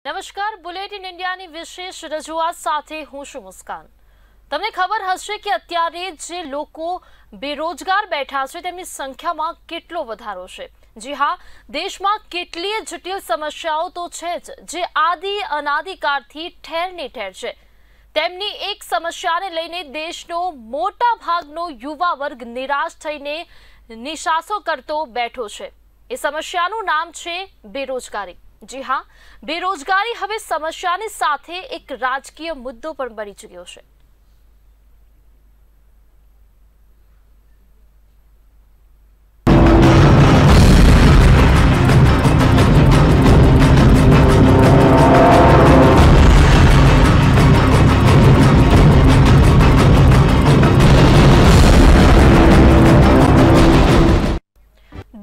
નમસ્કાર, બુલેટિન ઇન્ડિયાની વિશેષ રજૂઆત સાથે હું છું મુસ્કાન। તમને ખબર હશે કે અત્યારે જે લોકો બેરોજગાર બેઠા છે તેમની સંખ્યામાં કેટલો વધારો છે। જી હા, દેશમાં કેટલીય જટિલ સમસ્યાઓ તો છે જ, જે આદિ અનાદિકાળથી ઠેરની ઠેર છે। તેમની એક સમસ્યાને લઈને દેશનો મોટા ભાગનો યુવા વર્ગ નિરાશ થઈને નિશાસો કરતો બેઠો છે। એ સમસ્યાનું નામ છે બેરોજગારી। जी हाँ, बेरोजगारी हवे समस्यानी साथे एक राजकीय मुद्दो पण बनी चुक्यो छे।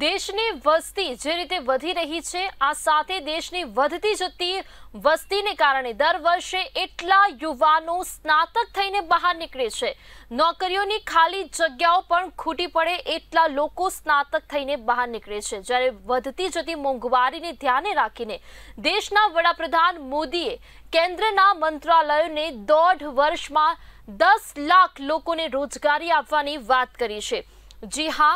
देशनी वस्ती जे रीते वधी रही छे, आ साथे देशनी वधती जती वस्तीने कारणे दर वर्षे एटला युवानो स्नातक थईने बहार निकळे छे। नौकरीओनी खाली जग्याओ पण खूटी पड़े एटला लोको स्नातक थईने बहार निकळे छे। ज्यारे वधती जती मोंघवारीने ध्याने राखीने देशना वडाप्रधान मोदीए केंद्રના મંત્રાલયોને 1.5 વર્ષમાં 10 લાખ લોકોને રોજગારી આપવાની વાત કરી છે। જી હા,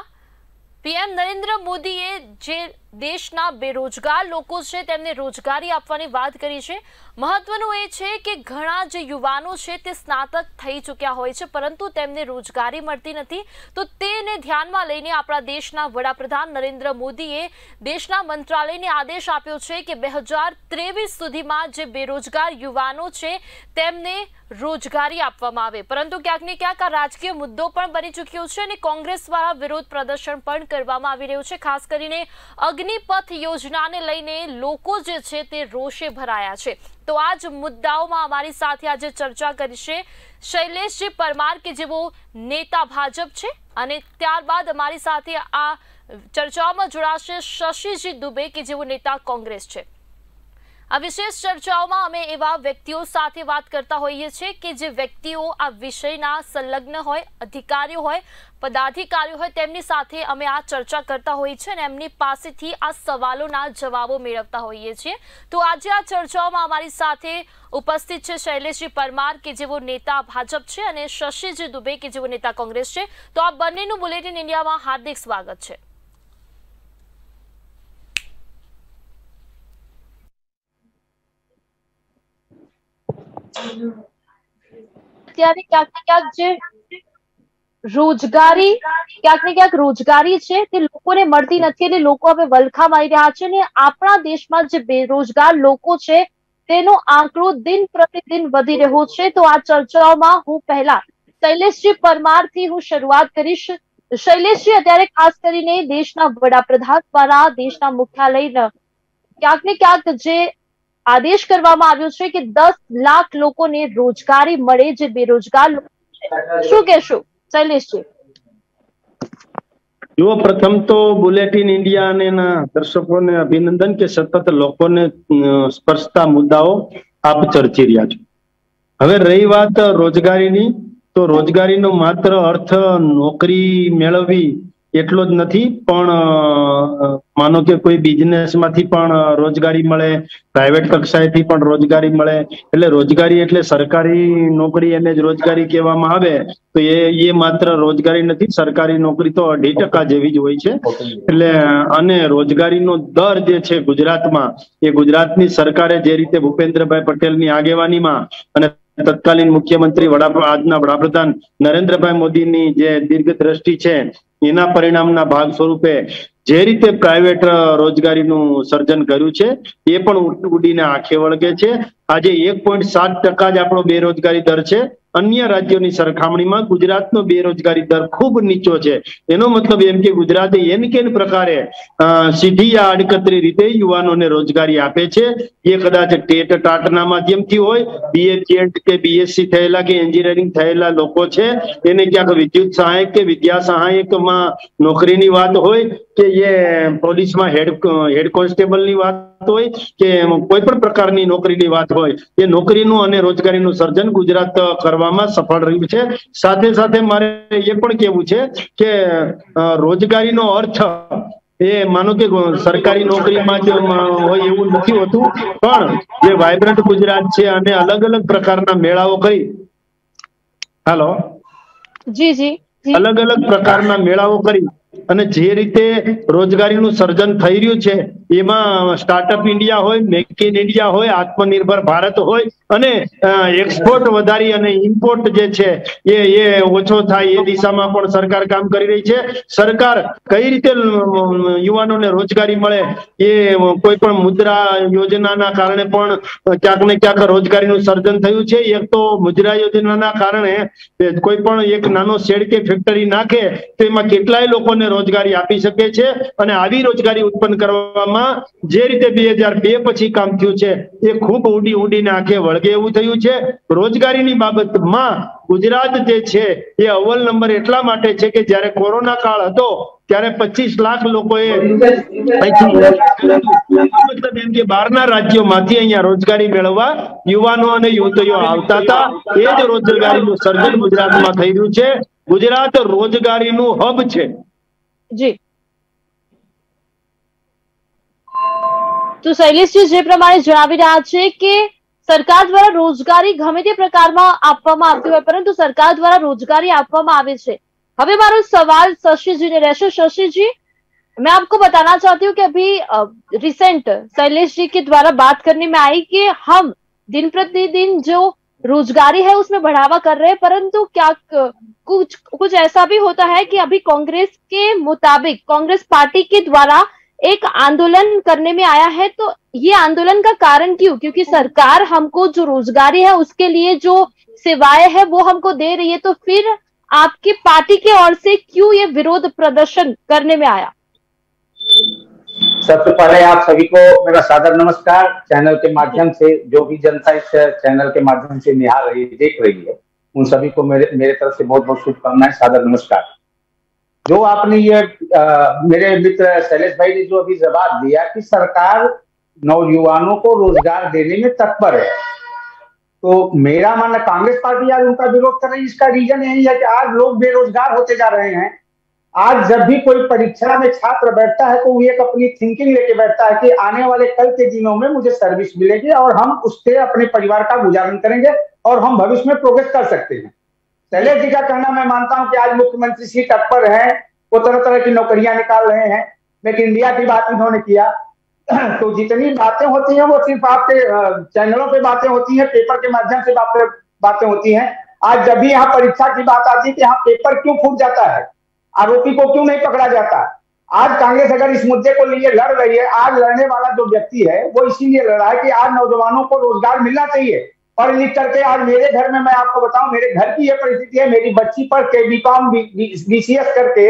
पीएम नरेंद्र मोदीए जे देशना बेरोजगार लोको छे तेमने रोजगारी आपवानी वात करी छे। महत्वनुं ए छे के घणा जे युवानो छे ते स्नातक थई चुक्या होय छे, परंतु तेमने रोजगारी मळती नथी। तो तेने ध्यानमां लईने आपणा देशना वडाप्रधान नरेंद्र मोदीए देशना मंत्रालयने आदेश आप्यो छे के 2023 सुधीमां जे बेरोजगार युवानो छे तेमने रोजगारी आपवामां आवे। परंतु क्यांक ने क्यांक आ राजकीय मुद्दो पण बनी चुक्यो छे अने कांग्रेस द्वारा विरोध प्रदर्शन पण करवामां आवी रह्युं छे। खास करीने अग्निपथ योजनाने लईने लोको जे छे ते रोषे भराया छे। तो आज मुद्दाओमां अमारी साथे आज चर्चा करीशे शैलेषजी परमार के जेवो नेता भाजप छे, अने त्यारबाद अमारी साथे आ चर्चाओमां जोड़ाशे शशिजी दुबे के जेवो नेता कांग्रेस छे। आ विशेष चर्चाओमां अमे एवा व्यक्तिओ साथे वात करता होईए छे के जे व्यक्तिओ आ विषयना संलग्न होय, अधिकारीओ होय, पदाधिकारीओ होय, तेमनी साथे अमे आ चर्चा करता होईए छे अने एमनी पासेथी आ सवालोना जवाबो मेळवता होईए छे। तो आजे आ चर्चाओमां अमारी साथे उपस्थित छे शैलेषजी परमार के जेवो नेता भाजप छे अने शशिजी दुबे के जेवो नेता कांग्रेस छे। तो आ बंनेनुं बुलेटिन इंडियामां हार्दिक स्वागत छे। અત્યારે ક્યાંક ને ક્યાંક જે રોજગારી ક્યાંક ને ક્યાંક રોજગારી છે તે લોકોને મળતી નથી અને લોકો હવે વલખા મારી રહ્યા છે અને આપણા દેશમાં જે બેરોજગાર લોકો છે તેનો આંકડો દિન પ્રતિદિન વધી રહ્યો છે। તો આ ચર્ચાઓમાં હું પહેલા શૈલેષજી પરમારથી હું શરૂઆત કરીશ। શૈલેષજી, અત્યારે ખાસ કરીને દેશના વડાપ્રધાન દ્વારા દેશના મુખ્યાલય ક્યાંક ને ક્યાંક જે आदेश करवामां आव्यो छे के 10 लाख लोकोने रोजगारी मळे जे बेरोजगार लोको छे। शुं कहेशो शैलेषजी? जो प्रथम तो बुलेटिन इंडिया ने दर्शकों ने अभिनंदन के सतत लोगों ने स्पर्शता मुद्दाओ आप चर्ची रह्या छो। हवे रही बात रोजगारीनी, तो रोजगारीनो मात्र अर्थ नौकरी मेळववी એટલો જ નથી, પણ માનો કે કોઈ બિઝનેસ માંથી પણ રોજગારી મળે, પ્રાઇવેટ કક્ષાએથી પણ રોજગારી મળે। એટલે રોજગારી એટલે સરકારી નોકરી એને જ રોજગારી કહેવામાં આવે તો એ માત્ર રોજગારી નથી, સરકારી નોકરી તો 2.5% જેવી જ હોય છે। એટલે અને રોજગારીનો દર જે છે ગુજરાતમાં, એ ગુજરાતની સરકારે જે રીતે ભૂપેન્દ્રભાઈ પટેલની આગેવાનીમાં અને તત્કાલીન મુખ્યમંત્રી આજના વડાપ્રધાન નરેન્દ્રભાઈ મોદીની જે દીર્ઘ દ્રષ્ટિ છે એના પરિણામના ભાગ સ્વરૂપે જે રીતે પ્રાઇવેટ રોજગારીનું સર્જન કર્યું છે એ પણ ઉડીને આંખે વળગે છે। આજે 1.7% જ આપણો બેરોજગારી દર છે। अन्य राज्यों सरखामणी में गुजरात नो बेरोजगारी दर खूब नीचो है। एनो मतलब एम के गुजरात एन के प्रकारे सीधी या आड़कतरी रीते युवानों ने रोजगारी आपे छे। ये कदाच टेट टाटना माध्यम थी होय, बीए के बीएससी थयेला के एंजीनियरिंग थयेला लोको छे एने क्यांक विद्युत सहायक के विद्या सहायक में नौकरीनी वात होय के ये पोलीस में हेड कोन्स्टेबल नी वात होय के कोई पण प्रकारनी नौकरीनी वात होय, ये नौकरीनुं अने रोजगारीनुं सर्जन गुजरात करवामां सफल रह्युं छे। साथे साथे मारे ये पण कहेवुं छे के रोजगारीनो अर्थ એ માનો કે સરકારી નોકરીમાં જ હોય એવું નથી હોતું, પણ જે વાઇબ્રન્ટ ગુજરાત છે અને અલગ અલગ પ્રકારના મેળાઓ કરી, હાલો જી જી અલગ અલગ પ્રકારના મેળાઓ કરી અને જે રીતે રોજગારીનું સર્જન થઈ રહ્યું છે એમાં સ્ટાર્ટઅપ ઇન્ડિયા હોય, મેક ઇન ઇન્ડિયા હોય, આત્મનિર્ભર ભારત હોય અને એક્સપોર્ટ વધારી અને ઇમ્પોર્ટ જે છે એ ઓછો થાય એ દિશામાં પણ સરકાર કામ કરી રહી છે. સરકાર કઈ રીતે યુવાનોને રોજગારી મળે એ કોઈ પણ મુદ્રા યોજનાના કારણે પણ ક્યાંક ને ક્યાંક રોજગારીનું સર્જન થયું છે. એક તો મુદ્રા યોજનાના કારણે કોઈ પણ એક નાનો શેડ કે ફેક્ટરી નાખે તો એમાં કેટલાય લોકોને રોજગારી આપી શકે છે અને આવી રોજગારી ઉત્પન્ન કરવામાં જે રીતે 2002 પછી કામ થયું છે એ ખૂબ ઊંડીને આંખે વળગે એવું થયું છે. રોજગારીની બાબતમાં ગુજરાત જે છે એ અવ્વલ નંબર એટલા માટે છે કે જ્યારે કોરોના કાળ હતો ત્યારે 25 લાખ લોકોએ મતલબ એમ કે બહારના રાજ્યોમાંથી અહીંયા રોજગારી મેળવવા યુવાનો અને યુવતીઓ આવતા હતા. એ જ રોજગારીનું સર્જન ગુજરાતમાં થઈ રહ્યું છે. ગુજરાત રોજગારીનું હબ છે. જી, તો શૈલેષજી જે પ્રમાણે જણાવી રહ્યા છે કે સરકાર દ્વારા રોજગારી ગમે તે પ્રકારમાં આપવામાં આવતી હોય, પરંતુ સરકાર દ્વારા રોજગારી આપવામાં આવે છે. હવે મારો सवाल शशि जी ने रहશે. शशि जी, मैं आपको बताना चाहती हूँ कि अभी रिसेंट शैलेश जी के द्वारा बात करने में आई कि हम दिन प्रतिदिन जो रोजगारी है उसमें बढ़ावा कर रहे हैं, परंतु क्या कुछ ऐसा भी होता है कि अभी कांग्रेस के मुताबिक कांग्रेस पार्टी के द्वारा एक आंदोलन करने में आया है, तो ये आंदोलन का कारण क्यों? क्योंकि सरकार हमको जो रोजगारी है उसके लिए जो सेवाएं है वो हमको दे रही है, तो फिर आपकी पार्टी की ओर से क्यों ये विरोध प्रदर्शन करने में आया? सबसे पहले आप सभी को मेरा सादर नमस्कार। चैनल के माध्यम से जो भी जनता इस चैनल के माध्यम से निहार रही देख रही है, उन सभी को मेरे तरफ से बहुत बहुत शुभकामनाएं, सादर नमस्कार। जो आपने ये मेरे मित्र शैलेश भाई ने जो अभी जवाब दिया कि सरकार नौजुवानों को रोजगार देने में तत्पर है, तो मेरा मानना कांग्रेस पार्टी आज उनका विरोध कर रही है। इसका रीजन यही है कि आज लोग बेरोजगार होते जा रहे हैं। आज जब भी कोई परीक्षा में छात्र बैठता है तो वो एक अपनी थिंकिंग लेके बैठता है कि आने वाले कल के दिनों में मुझे सर्विस मिलेगी और हम उससे अपने परिवार का गुजारण करेंगे और हम भविष्य में प्रोग्रेस कर सकते हैं। शैलेश जी का कहना मैं मानता हूं कि आज मुख्यमंत्री श्री तत्पर हैं, वो तरह तरह की नौकरियां निकाल रहे हैं। लेकिन इंडिया की बात इन्होंने किया तो जितनी बातें होती हैं वो सिर्फ आपके चैनलों पे बातें होती हैं, पेपर के माध्यम से बातें होती हैं। आज जब भी यहाँ परीक्षा की बात आती है कि यहाँ पेपर क्यों फूट जाता है, आरोपी को क्यों नहीं पकड़ा जाता। आज कांग्रेस अगर इस मुद्दे को लिए लड़ रही है, आज लड़ने वाला जो व्यक्ति है वो इसीलिए लड़ रहा है कि आज नौजवानों को रोजगार मिलना चाहिए। पढ़ लिख करके आज मेरे घर में, मैं आपको बताऊं, मेरे घर की ये परिस्थिति है, मेरी बच्ची पढ़ के बीकॉम बीसीएस करके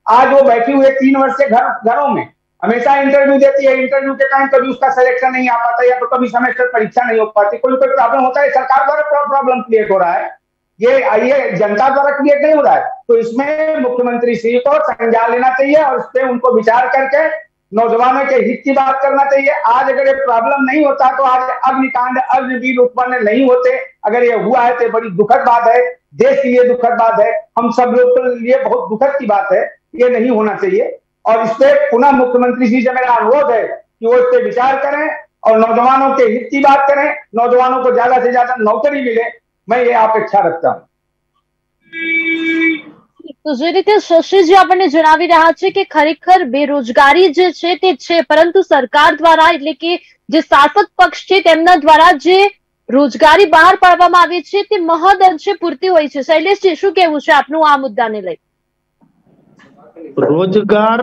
आज वो बैठी हुई है 3 वर्ष से घरों में, हमेशा इंटरव्यू देती है। इंटरव्यू के टाइम कभी उसका सिलेक्शन नहीं आ पाता या तो कभी सेमेस्टर परीक्षा नहीं हो पाती, कोई प्रॉब्लम होता है, सरकार द्वारा प्रॉब्लम क्रिएट हो रहा है, ये जनता द्वारा क्रिएट नहीं हो रहा है। तो इसमें मुख्यमंत्री श्री को संज्ञान लेना चाहिए और उस पर उनको विचार करके नौजवानों के हित की बात करना चाहिए। आज अगर ये प्रॉब्लम नहीं होता तो आज अग्निकांड अग्निवीर उत्पन्न नहीं होते। अगर ये हुआ है तो बड़ी दुखद बात है, देश के लिए दुखद बात है, हम सब लोग के लिए बहुत दुखद की बात है। ये नहीं होना चाहिए और इस पे पुनः मुख्यमंत्री जी से मेरा अनुरोध है कि वो इस पे विचार करें और नौजवानों के हित की बात करें, नौजवानों को ज्यादा से ज्यादा नौकरी मिले, मैं ये अपेक्षा रखता हूँ। તો જે રીતે શશીજી આપણને જણાવી રહ્યા છે કે ખરેખર બેરોજગારી જે છે તે છે, પરંતુ સરકાર દ્વારા એટલે કે જે શાસક પક્ષ છે તેમના દ્વારા જે રોજગારી બહાર પાડવામાં આવી છે તે મહદ અંશે પૂરતી હોય છે. શૈલેષજી, શું કહેવું છે આપનું આ મુદ્દાને લઈ? રોજગાર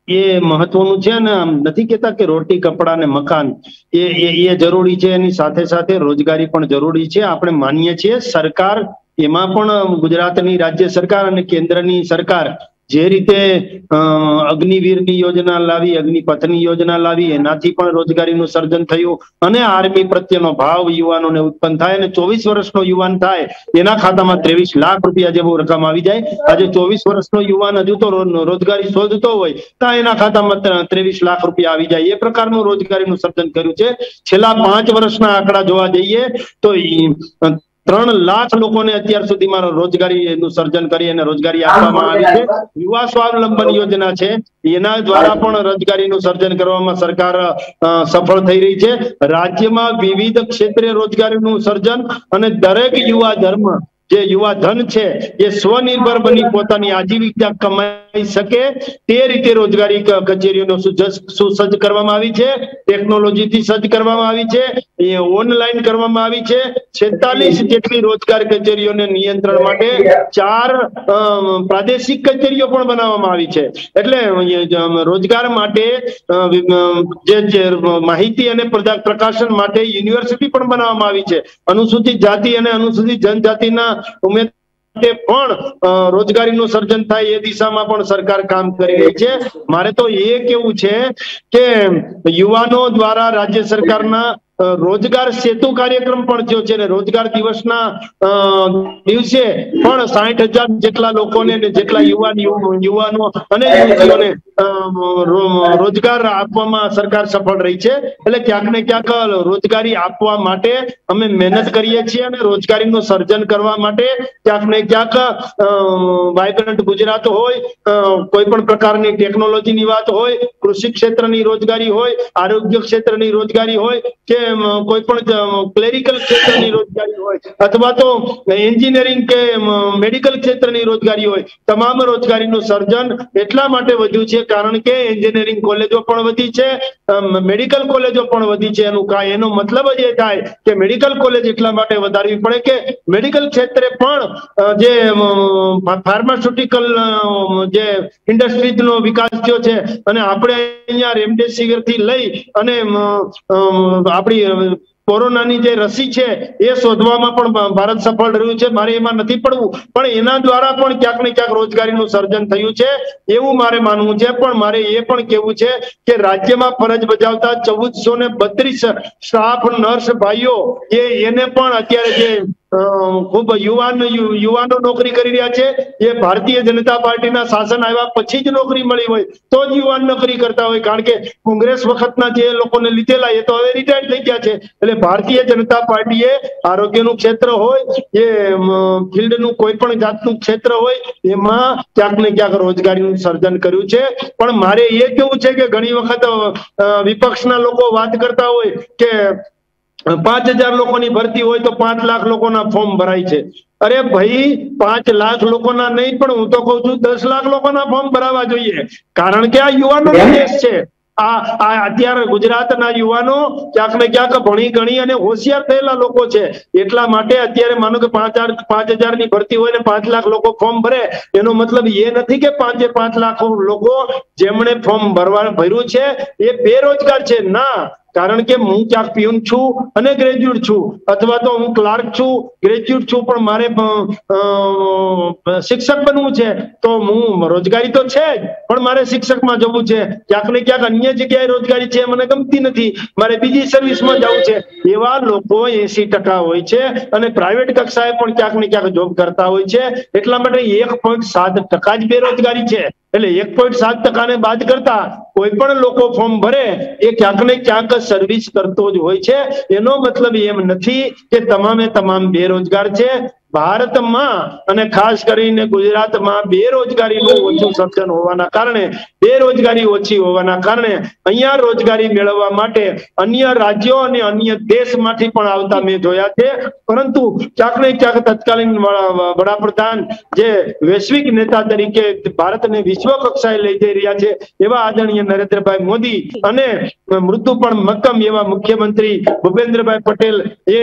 એ મહત્વનું છે ને, આમ નથી કેતા કે રોટી કપડા ને મકાન એ જરૂરી છે, એની સાથે સાથે રોજગારી પણ જરૂરી છે. આપણે માનીએ છીએ સરકાર એમાં પણ ગુજરાતની રાજ્ય સરકાર અને કેન્દ્રની સરકાર જે રીતે અગ્નિવીરની યોજના લાવી, અગ્નિપથની યોજના લાવી, એનાથી પણ રોજગારીનું સર્જન થયું અને આર્મી પ્રત્યેનો ભાવ યુવાનોને ઉત્પન્ન થાય અને 24 વર્ષનો યુવાન થાય એના ખાતામાં 23 લાખ રૂપિયા જેવું રકમ આવી જાય. આજે 24 વર્ષનો યુવાન હજુ તો રોજગારી શોધતો હોય તો એના ખાતામાં 23 લાખ રૂપિયા આવી જાય. એ પ્રકારનું રોજગારીનું સર્જન કર્યું છે. છેલ્લા 5 વર્ષના આંકડા જોવા જઈએ તો 3 લાખ લોકોને અત્યાર સુધીમાં રોજગારીનું સર્જન કરી અને રોજગારી આપવામાં આવી છે. યુવા સ્વાવલંબન યોજના છે, એના દ્વારા પણ રોજગારીનું સર્જન કરવામાં સરકાર સફળ થઈ રહી છે. રાજ્યમાં વિવિધ ક્ષેત્રે રોજગારીનું સર્જન અને દરેક યુવા ધર્મ જે યુવા ધન છે એ સ્વનિર્ભર બની પોતાની આજીવિકા કમાઈ શકે તે રીતે રોજગારી કચેરીઓનો સુસજ્જ કરવામાં આવી છે. ટેકનોલોજીથી સજ્જ કરવામાં આવી છે, એ ઓનલાઈન કરવામાં આવી છે. 46 જેટલી રોજગાર કચેરીઓને નિયંત્રણ માટે 4 પ્રાદેશિક કચેરીઓ પણ બનાવવામાં આવી છે. એટલે રોજગાર માટે જે માહિતી અને પ્રકાશન માટે યુનિવર્સિટી પણ બનાવવામાં આવી છે. અનુસૂચિત જાતિ અને અનુસૂચિત જનજાતિના ઉમેદવારો પણ રોજગારીનું સર્જન થાય એ દિશામાં પણ સરકાર કામ કરી રહી છે. મારે તો એ કેવું છે કે યુવાનો દ્વારા રાજ્ય સરકારના રોજગાર સેતુ કાર્યક્રમ પણ થયો છે, રોજગાર દિવસના દિવસે પણ 60,000 જેટલા લોકોને જેટલા યુવાનો અને યુવતીઓને રોજગાર આપવામાં સરકાર સફળ રહી છે. એટલે ક્યાંક ને ક્યાંક રોજગારી આપવા માટે અમે મહેનત કરીએ છીએ અને રોજગારીનું સર્જન કરવા માટે ક્યાંક ને ક્યાંક વાઇબ્રન્ટ ગુજરાત હોય, કોઈ પણ પ્રકારની ટેકનોલોજીની વાત હોય, કૃષિ ક્ષેત્રની રોજગારી હોય, આરોગ્ય ક્ષેત્રની રોજગારી હોય કે કોઈ પણ ક્લેરિકલ ક્ષેત્રની રોજગારી હોય અથવા તો એન્જિનિયરિંગ કે મેડિકલ ક્ષેત્રની રોજગારી હોય, તમામ રોજગારીનું સર્જન એટલા માટે વધ્યું છે કારણ કે એન્જિનિયરિંગ કોલેજો પણ વધી છે, મેડિકલ કોલેજો પણ વધી છે. એનો મતલબ જ એ થાય કે મેડિકલ કોલેજ એટલા માટે વધારવી પડે કે મેડિકલ ક્ષેત્રે પણ જે ફાર્માસ્યુટિકલ જે ઇન્ડસ્ટ્રીઝનો વિકાસ થયો છે અને આપણે અહીંયા રેમડેસિવિર થી લઈ અને આપણી કોરોનાની જે રસી છે એ શોધવામાં પણ ભારત સફળ રહ્યું છે. મારે એમાં નથી પડવું, પણ એના દ્વારા પણ ક્યાંક ને ક્યાંક રોજગારીનું સર્જન થયું છે એવું મારે માનવું છે. પણ મારે એ પણ કહેવું છે કે રાજ્યમાં ફરજ બજાવતા 1432 સ્ટાફ નર્સ ભાઈઓ એને પણ અત્યારે જે ખૂબ યુવાનો નોકરી કરી રહ્યા છે, એ ભારતીય જનતા પાર્ટીના શાસન આવ્યા પછી જ નોકરી મળી હોય તો જ યુવાન નોકરી કરતા હોય, કારણ કે કોંગ્રેસ વખતના જે લોકોને લીધેલા એ તો હવે રિટાયર્ડ થઈ ગયા છે. એટલે ભારતીય જનતા પાર્ટીએ આરોગ્યનું ક્ષેત્ર હોય, એ ફિલ્ડનું કોઈ પણ જાતનું ક્ષેત્ર હોય, એમાં ક્યાંક ને ક્યાંક રોજગારીનું સર્જન કર્યું છે. પણ મારે એ કેવું છે કે ઘણી વખત વિપક્ષના લોકો વાત કરતા હોય કે 5,000 લોકોની ભરતી હોય તો 5 લાખ લોકોના ફોર્મ ભરાય છે. અરે ભાઈ, 5 લાખ લોકોના નહીં, પણ હું તો કઉ છું 10 લાખ લોકોના ફોર્મ ભરાવા જોઈએ, કારણ કે આ યુવાનોનો દેશ છે. અત્યારે ગુજરાતના યુવાનો ક્યાંક ને ક્યાંક ભણી ગણી અને હોશિયાર થયેલા લોકો છે. એટલા માટે અત્યારે માનો કે 5,000 ની ભરતી હોય ને 5 લાખ લોકો ફોર્મ ભરે, એનો મતલબ એ નથી કે 5 લાખ લોકો જેમણે ફોર્મ ભર્યું છે એ બેરોજગાર છે. ના, કારણ કે હું ક્યાંક પ્યુન છું અને ગ્રેજ્યુએટ છું, અથવા તો હું ક્લાર્ક છું, ગ્રેજ્યુએટ છું, પણ મારે શિક્ષક બનવું છે તો હું રોજગારી તો છે જ, પણ મારે શિક્ષકમાં જવું છે. ક્યાંક ને ક્યાંક અન્ય જગ્યાએ રોજગારી છે, મને ગમતી નથી, મારે બીજી સર્વિસમાં જવું છે. એવા લોકો 80% હોય છે અને પ્રાઇવેટ કક્ષાએ પણ ક્યાંક ને ક્યાંક જોબ કરતા હોય છે. એટલા માટે 1.7% જ બેરોજગારી છે. એટલે 1.7% ને બાદ કરતા કોઈ પણ લોકો ફોર્મ ભરે એ ક્યાંક ને ક્યાંક સર્વિસ કરતો જ હોય છે. એનો મતલબ એમ નથી કે તમામે તમામ બેરોજગાર છે. ભારતમાં અને ખાસ કરીને ગુજરાતમાં બેરોજગારીનું ઓછું સર્જન હોવાના કારણે, બેરોજગારી ઓછી હોવાના કારણે અહીંયા રોજગારી મેળવવા માટે અન્ય રાજ્યો અને અન્ય દેશમાંથી પણ આવતા મેં જોયા છે. પરંતુ ક્યાંક ને ક્યાંક તત્કાલીન વડાપ્રધાન જે વૈશ્વિક નેતા તરીકે ભારતને વિશ્વ કક્ષાએ લઈ જઈ રહ્યા છે એવા આદરણીય નરેન્દ્રભાઈ મોદી અને મૃત્યુ પણ મક્કમ એવા મુખ્યમંત્રી ભૂપેન્દ્રભાઈ પટેલ એ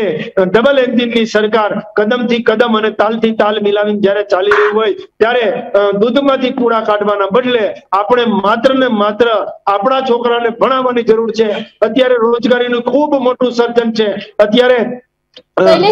ડબલ એન્જિનની સરકાર કદમથી કદમ અને તાલથી તાલ મિલાવીને જયારે ચાલી રહ્યું હોય ત્યારે દૂધમાંથી પૂડા કાઢવાના બદલે આપણે માત્ર ને માત્ર આપણા છોકરાને ભણાવવાની જરૂર છે. અત્યારે રોજગારીનું ખૂબ મોટું સર્જન છે. અત્યારે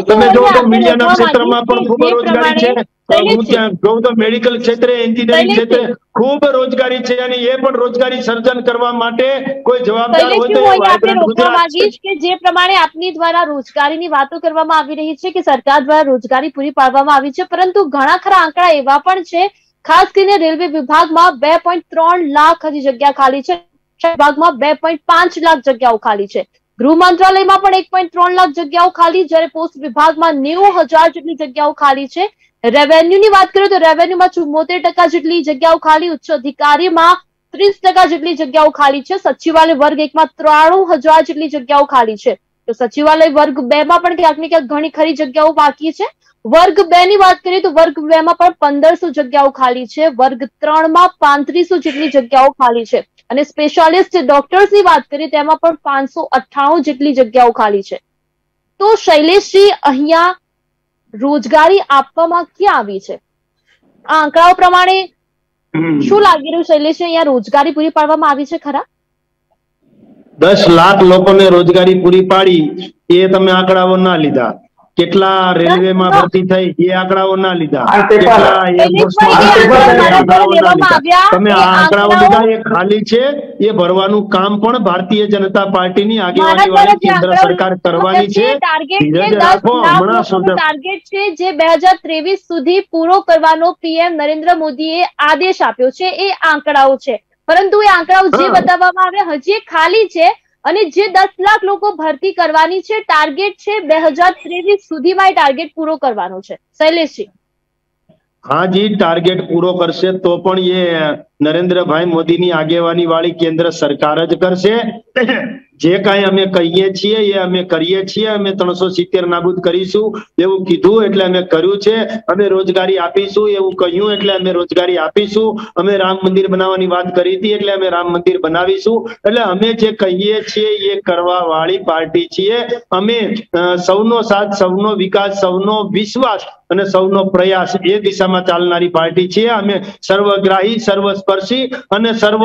તમે જો તો મીડિયાના ક્ષેત્રમાં પણ ખૂબ રોજગારી છે. હું ત્યાં જોઉં તો મેડિકલ ક્ષેત્રે, એન્જિનિયરિંગ ક્ષેત્રે ખૂબ રોજગારી છે અને એ પણ રોજગારી સર્જન કરવા માટે કોઈ જવાબદાર હોય તો આપણે રોકવા માંગીશ કે જે પ્રમાણે આપની દ્વારા રોજગારીની વાતો કરવામાં આવી રહી છે કે સરકાર દ્વારા રોજગારી પૂરી પાડવામાં આવી છે, પરંતુ ઘણા ખરા આંકડા એવા પણ છે, ખાસ કરીને રેલવે વિભાગમાં 2.3 લાખ હજી જગ્યા ખાલી છે, વિભાગમાં 2.5 લાખ જગ્યાઓ ખાલી છે. ગૃહ મંત્રાલયમાં પણ 1.3 લાખ જગ્યાઓ ખાલી, જ્યારે પોસ્ટ વિભાગમાં 90,000 જેટલી જગ્યાઓ ખાલી છે. રેવન્યુની વાત કરીએ તો રેવન્યુમાં 74% જેટલી જગ્યાઓ ખાલી, ઉચ્ચ અધિકારીમાં 30% જેટલી જગ્યાઓ ખાલી છે. સચિવાલય વર્ગ 1માં 93,000 જેટલી જગ્યાઓ ખાલી છે. તો સચિવાલય વર્ગ 2 માં પણ ક્યાંક ને ક્યાંક ઘણી ખરી જગ્યાઓ બાકી છે. વર્ગ 2 ની વાત કરીએ તો વર્ગ 2 માં પણ 1500 જગ્યાઓ ખાલી છે. વર્ગ 3 માં 3500 જેટલી જગ્યાઓ ખાલી છે. અને સ્પેશિયાલિસ્ટ ડોક્ટર્સની વાત કરીએ તેમાં પણ 598 જેટલી જગ્યાઓ ખાલી છે. તો શૈલેષજી, અહીંયા રોજગારી આપવામાં ક્યાં આવી છે? આ આંકડાઓ પ્રમાણે શું લાગી રહ્યું શૈલેષજી, અહીંયા રોજગારી પૂરી પાડવામાં આવી છે ખરા? 10 લાખ લોકોને રોજગારી પૂરી પાડી એ તમે આંકડાઓ ના લીધા. કેટલા રેલવેમાં ભરતી થઈ એ આંકડાઓ ના લીધા. તમે આ આંકડાઓ લીધા એ ખાલી છે. એ ભરવાનું કામ પણ ભારતીય જનતા પાર્ટીની આગેવાની વાળી કેન્દ્ર સરકાર કરવાની છે. ધીરજ રાખો, હમણાં ટાર્ગેટ છે જે 2023 સુધી પૂરો કરવાનો પીએમ નરેન્દ્ર મોદીએ આદેશ આપ્યો છે, એ આંકડાઓ છે. પરંતુ એ આંકડાઓ જે બતાવવામાં આવ્યા હજી ખાલી છે. અને જે 10 લાખ લોકો ભરતી કરવાની છે, ટાર્ગેટ છે 2023 સુધીમાં એ ટાર્ગેટ પૂરો કરવાનો છે. શૈલેષજી, હા જી, ટાર્ગેટ પૂરો કરશે તો પણ એ નરેન્દ્રભાઈ મોદીની આગેવાની વાળી કેન્દ્ર સરકાર જ કરશે. જે કાંઈ અમે કહીએ છીએ એ અમે કરીએ છીએ. અમે 370 નાબૂદ કરીશું એવું કીધું એટલે અમે કર્યું છે. અમે રોજગારી આપીશું એવું કહ્યું એટલે અમે રોજગારી આપીશું. અમે રામ મંદિર બનાવવાની વાત કરી હતી એટલે અમે રામ મંદિર બનાવીશું. એટલે અમે જે કહીએ છીએ એ કરવા વાળી પાર્ટી છીએ. અમે સૌનો સાથ, સૌનો વિકાસ, સૌનો વિશ્વાસ અને સૌનો પ્રયાસ એ દિશામાં ચાલનારી પાર્ટી છીએ. અમે સર્વગ્રાહી, સર્વસ્પર્શી અને સર્વ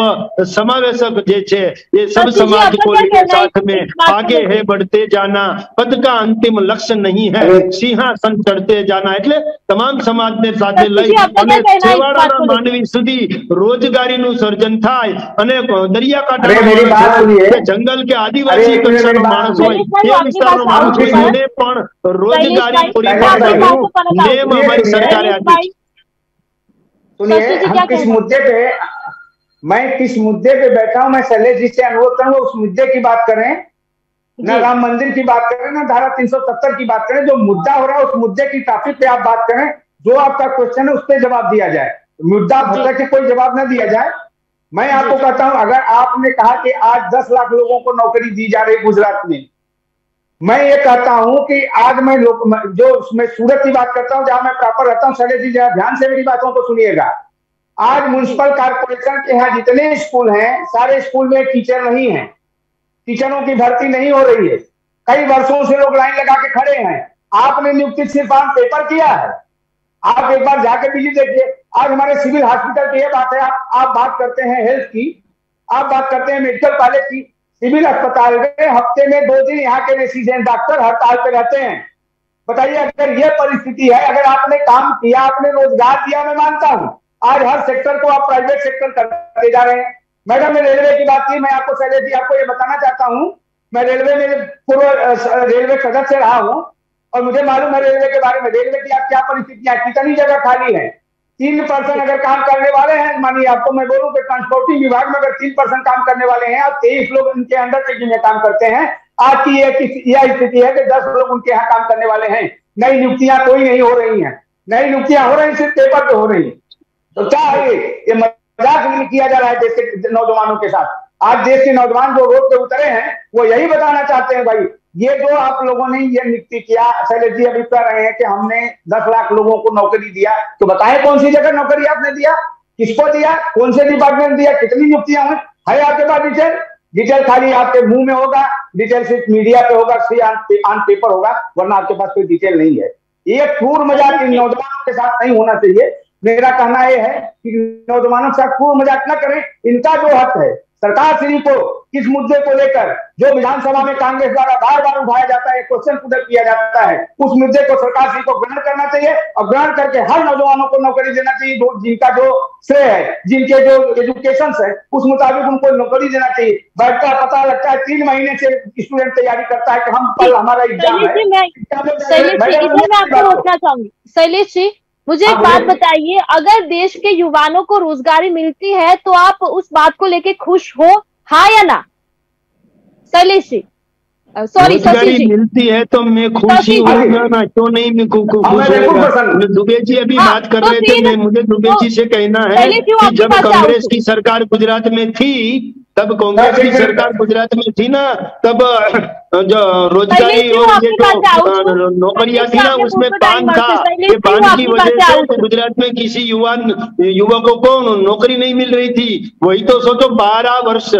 समावेशक જે છે એ सब समाज को लेकर साथ में आगे है बढ़ते जाना, पद का अंतिम लक्ष्य नहीं है सिंहासन चढ़ते जाना. એટલે તમામ સમાજને સાથે લઈ અને છેવાડાના માનવી સુધી રોજગારીનું સર્જન થાય અને દરિયાકાંઠાના જંગલ કે આદિવાસી કક્ષાનો માણસ હોય એ વિસ્તારનો માણસ હોય એને પણ રોજગારી પૂરી પાડવાનું નેમ અમારી સરકારે આપ્યું છે. सुनिए, मैं किस मुद्दे पे बैठा हूं, मैं शैलेश जी से अनुरोध करूंगा उस मुद्दे की बात करें, ना राम मंदिर की बात करें, ना धारा 370 की बात करें. जो मुद्दा हो रहा है उस मुद्दे की टॉपिक पे आप बात करें. जो आपका क्वेश्चन है उस पर जवाब दिया जाए. मुद्दा भटक के कोई जवाब ना दिया जाए. मैं आपको कहता हूं, अगर आपने कहा कि आज 10 लाख लोगों को नौकरी दी जा रही गुजरात में, मैं ये कहता हूं कि आज मैं मैं सूरत की बात करता हूं जहां मैं प्रॉपर रहता हूं. शैलेश जी, जरा ध्यान से मेरी बातों को सुनिएगा. आज म्युनिसिपल कॉर्पोरेशन के यहाँ जितने स्कूल हैं, सारे स्कूल में टीचर नहीं है. टीचरों की भर्ती नहीं हो रही है. कई वर्षों से लोग लाइन लगा के खड़े हैं. आपने नियुक्ति सिर्फ ऑन पेपर किया है. आप एक बार जाके बिजली देखिए. आज हमारे सिविल हॉस्पिटल की ये बात है, आप बात करते हैं हेल्थ की, आप बात करते हैं मेडिकल कॉलेज की. सिविल अस्पताल में हफ्ते में 2 दिन यहाँ के रेसिडेंट डॉक्टर हड़ताल पे रहते हैं. बताइए, अगर ये परिस्थिति है, अगर आपने काम किया, आपने रोजगार दिया, मैं मानता हूं. आज हर सेक्टर को आप प्राइवेट सेक्टर करते जा रहे हैं. मैडम ने रेलवे की बात की. मैं आपको शैलेश जी आपको ये बताना चाहता हूं, मैं रेलवे में पूर्व रेलवे सदस्य रहा हूं और मुझे मालूम है रेलवे के बारे में. रेलवे की आप क्या परिस्थितियां, कितनी जगह खाली है. 3% अगर काम करने वाले हैं, मानिए आपको मैं बोलूं कि ट्रांसपोर्टिंग विभाग में अगर 3% काम करने वाले हैं और 23 लोग उनके अंडरटेकिंग में काम करते हैं, आज की यह स्थिति है कि 10 लोग उनके यहाँ काम करने वाले हैं. नई नियुक्तियां कोई नहीं हो रही हैं. नई नियुक्तियां हो रही सिर्फ पेपर पे हो रही. तो क्या है ये मजाक किया जा रहा है देश के नौजवानों के साथ. आज देश के नौजवान जो रोड पे उतरे हैं वो यही बताना चाहते हैं, भाई ये जो आप लोगों ने ये नियुक्ति किया, शैलेश जी अभी कह रहे हैं कि हमने 10 लाख लोगों को नौकरी दिया, तो बताएं कौन सी जगह नौकरी आपने दिया, किसको दिया, कौन से डिपार्टमेंट दिया, कितनी नियुक्तियां हुई है आपके पास? डिटेल खाली आपके मुंह में होगा, डिटेल सिर्फ मीडिया पे होगा, ऑन पेपर होगा, वरना आपके पास कोई डिटेल नहीं है. ये क्रूर मजाक इन नौजवानों के साथ नहीं होना चाहिए. मेरा कहना यह है कि नौजवानों के साथ क्रूर मजाक न करें. इनका जो हक है, सरकार श्री को किस मुद्दे को लेकर जो विधानसभा में कांग्रेस द्वारा बार बार उठाया जाता है, क्वेश्चन पुट किया जाता है, उस मुद्दे को सरकार श्री को ग्रहण करना चाहिए और ग्रहण करके हर नौजवानों को नौकरी देना चाहिए. जिनका जो श्रेय है, जिनके जो एजुकेशन है, उस मुताबिक उनको नौकरी देना चाहिए. बैठता पता लगता है 3 महीने से स्टूडेंट तैयारी करता है कि हम कल हमारा एग्जाम है. शैलेश जी, मुझे एक बात बताइए, अगर देश के युवाओं को रोजगारी मिलती है तो आप उस बात को लेके खुश हो, हाँ या ना? शैलेश जी, सॉरी शशि रोजगारी जी, मिलती है तो मैं खुशी हूँ ना, क्यों नहीं मैं खुश हूँ। दुबे जी अभी बात कर रहे थे, मुझे दुबे जी से कहना है कि जब कांग्रेस की सरकार गुजरात में थी, तब कांग्रेस की सरकार गुजरात में थी ना, तब जो रोजगारी और ये जो नौकरियां थी ना, उसमें पान था। ये पान की वजह से गुजरात में किसी युवकों को नौकरी नहीं मिल रही थी। वही तो सोचो, 12 वर्ष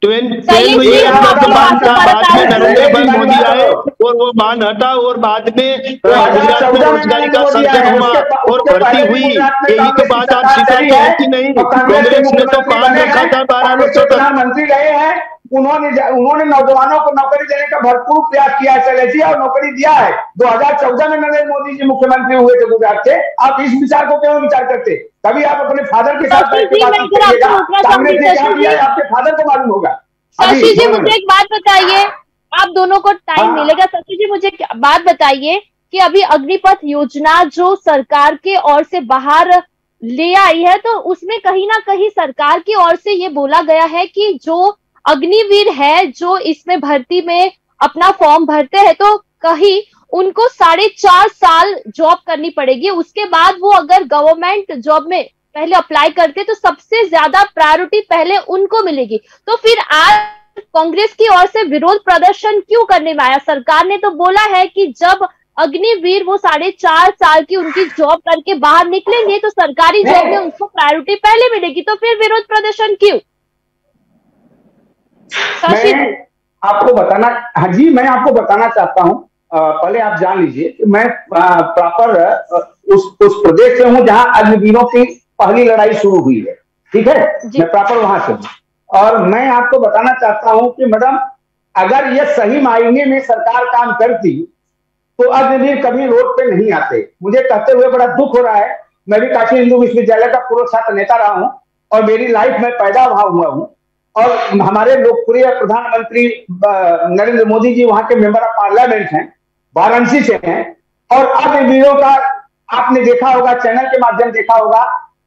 12 ईयर तक बांध था, बाद में नरेंद्र भाई मोदी आए और वो बांध हटा और बाद में गुजरात में रोजगारी का सर्जन हुआ और भर्ती हुई। यही तो बात आप स्वीकार है कि नहीं? कांग्रेस ने तो बांध रखा था 12 वर्ष तक। प्रधानमंत्री रहे हैं, उन्होंने नौजवानों को नौकरी देने का भरपूर प्रयास किया है शैलेश जी, और नौकरी दिया है। 2014 में नरेंद्र मोदी जी मुख्यमंत्री हुए थे गुजरात से। आप इस विचार को क्यों विचार करते? कभी आप अपने फादर के साथ बैठ के बात कीजिएगा, कांग्रेस ने क्या किया है आपके फादर को मालूम होगा। शशि जी मुझे एक बात बताइए, आप दोनों को टाइम मिलेगा। शशि जी मुझे बात बताइए कि अभी अग्निपथ योजना जो सरकार के ओर से बाहर ले आई है, तो उसमें कहीं ना कहीं सरकार की ओर से ये बोला गया है कि जो अग्निवीर है, जो इसमें भर्ती में अपना फॉर्म भरते हैं, तो कहीं उनको 4.5 साल जॉब करनी पड़ेगी। उसके बाद वो अगर गवर्नमेंट जॉब में पहले अप्लाई करते तो सबसे ज्यादा प्रायोरिटी पहले उनको मिलेगी। तो फिर आज कांग्रेस की ओर से विरोध प्रदर्शन क्यों करने में आया? सरकार ने तो बोला है कि जब अग्निवीर वो 4.5 साल की उनकी जॉब करके बाहर निकलेंगे तो सरकारी जॉब में उनको प्रायोरिटी पहले मिलेगी, तो फिर विरोध प्रदर्शन क्यों? मैं आपको बताना, हाँ जी, मैं आपको बताना चाहता हूं। पहले आप जान लीजिए कि मैं प्रॉपर उस प्रदेश से हूं जहां अग्निवीरों की पहली लड़ाई शुरू हुई है, ठीक है? मैं प्रॉपर वहां से हूं और मैं आपको बताना चाहता हूं कि मैडम, अगर ये सही मायने में सरकार काम करती तो अग्निवीर कभी रोड पे नहीं आते। मुझे कहते हुए बड़ा दुख हो रहा है। मैं भी काशी हिंदू विश्वविद्यालय का पूर्व छात्र नेता रहा हूं और मेरी लाइफ में पैदा वहां हुआ हूं, और हमारे लोकप्रिय प्रधानमंत्री नरेंद्र मोदी जी वहां के मेंबर ऑफ पार्लियामेंट हैं, वाराणसी से हैं। और अग्निवीरों का आपने देखा होगा, चैनल के माध्यम देखा होगा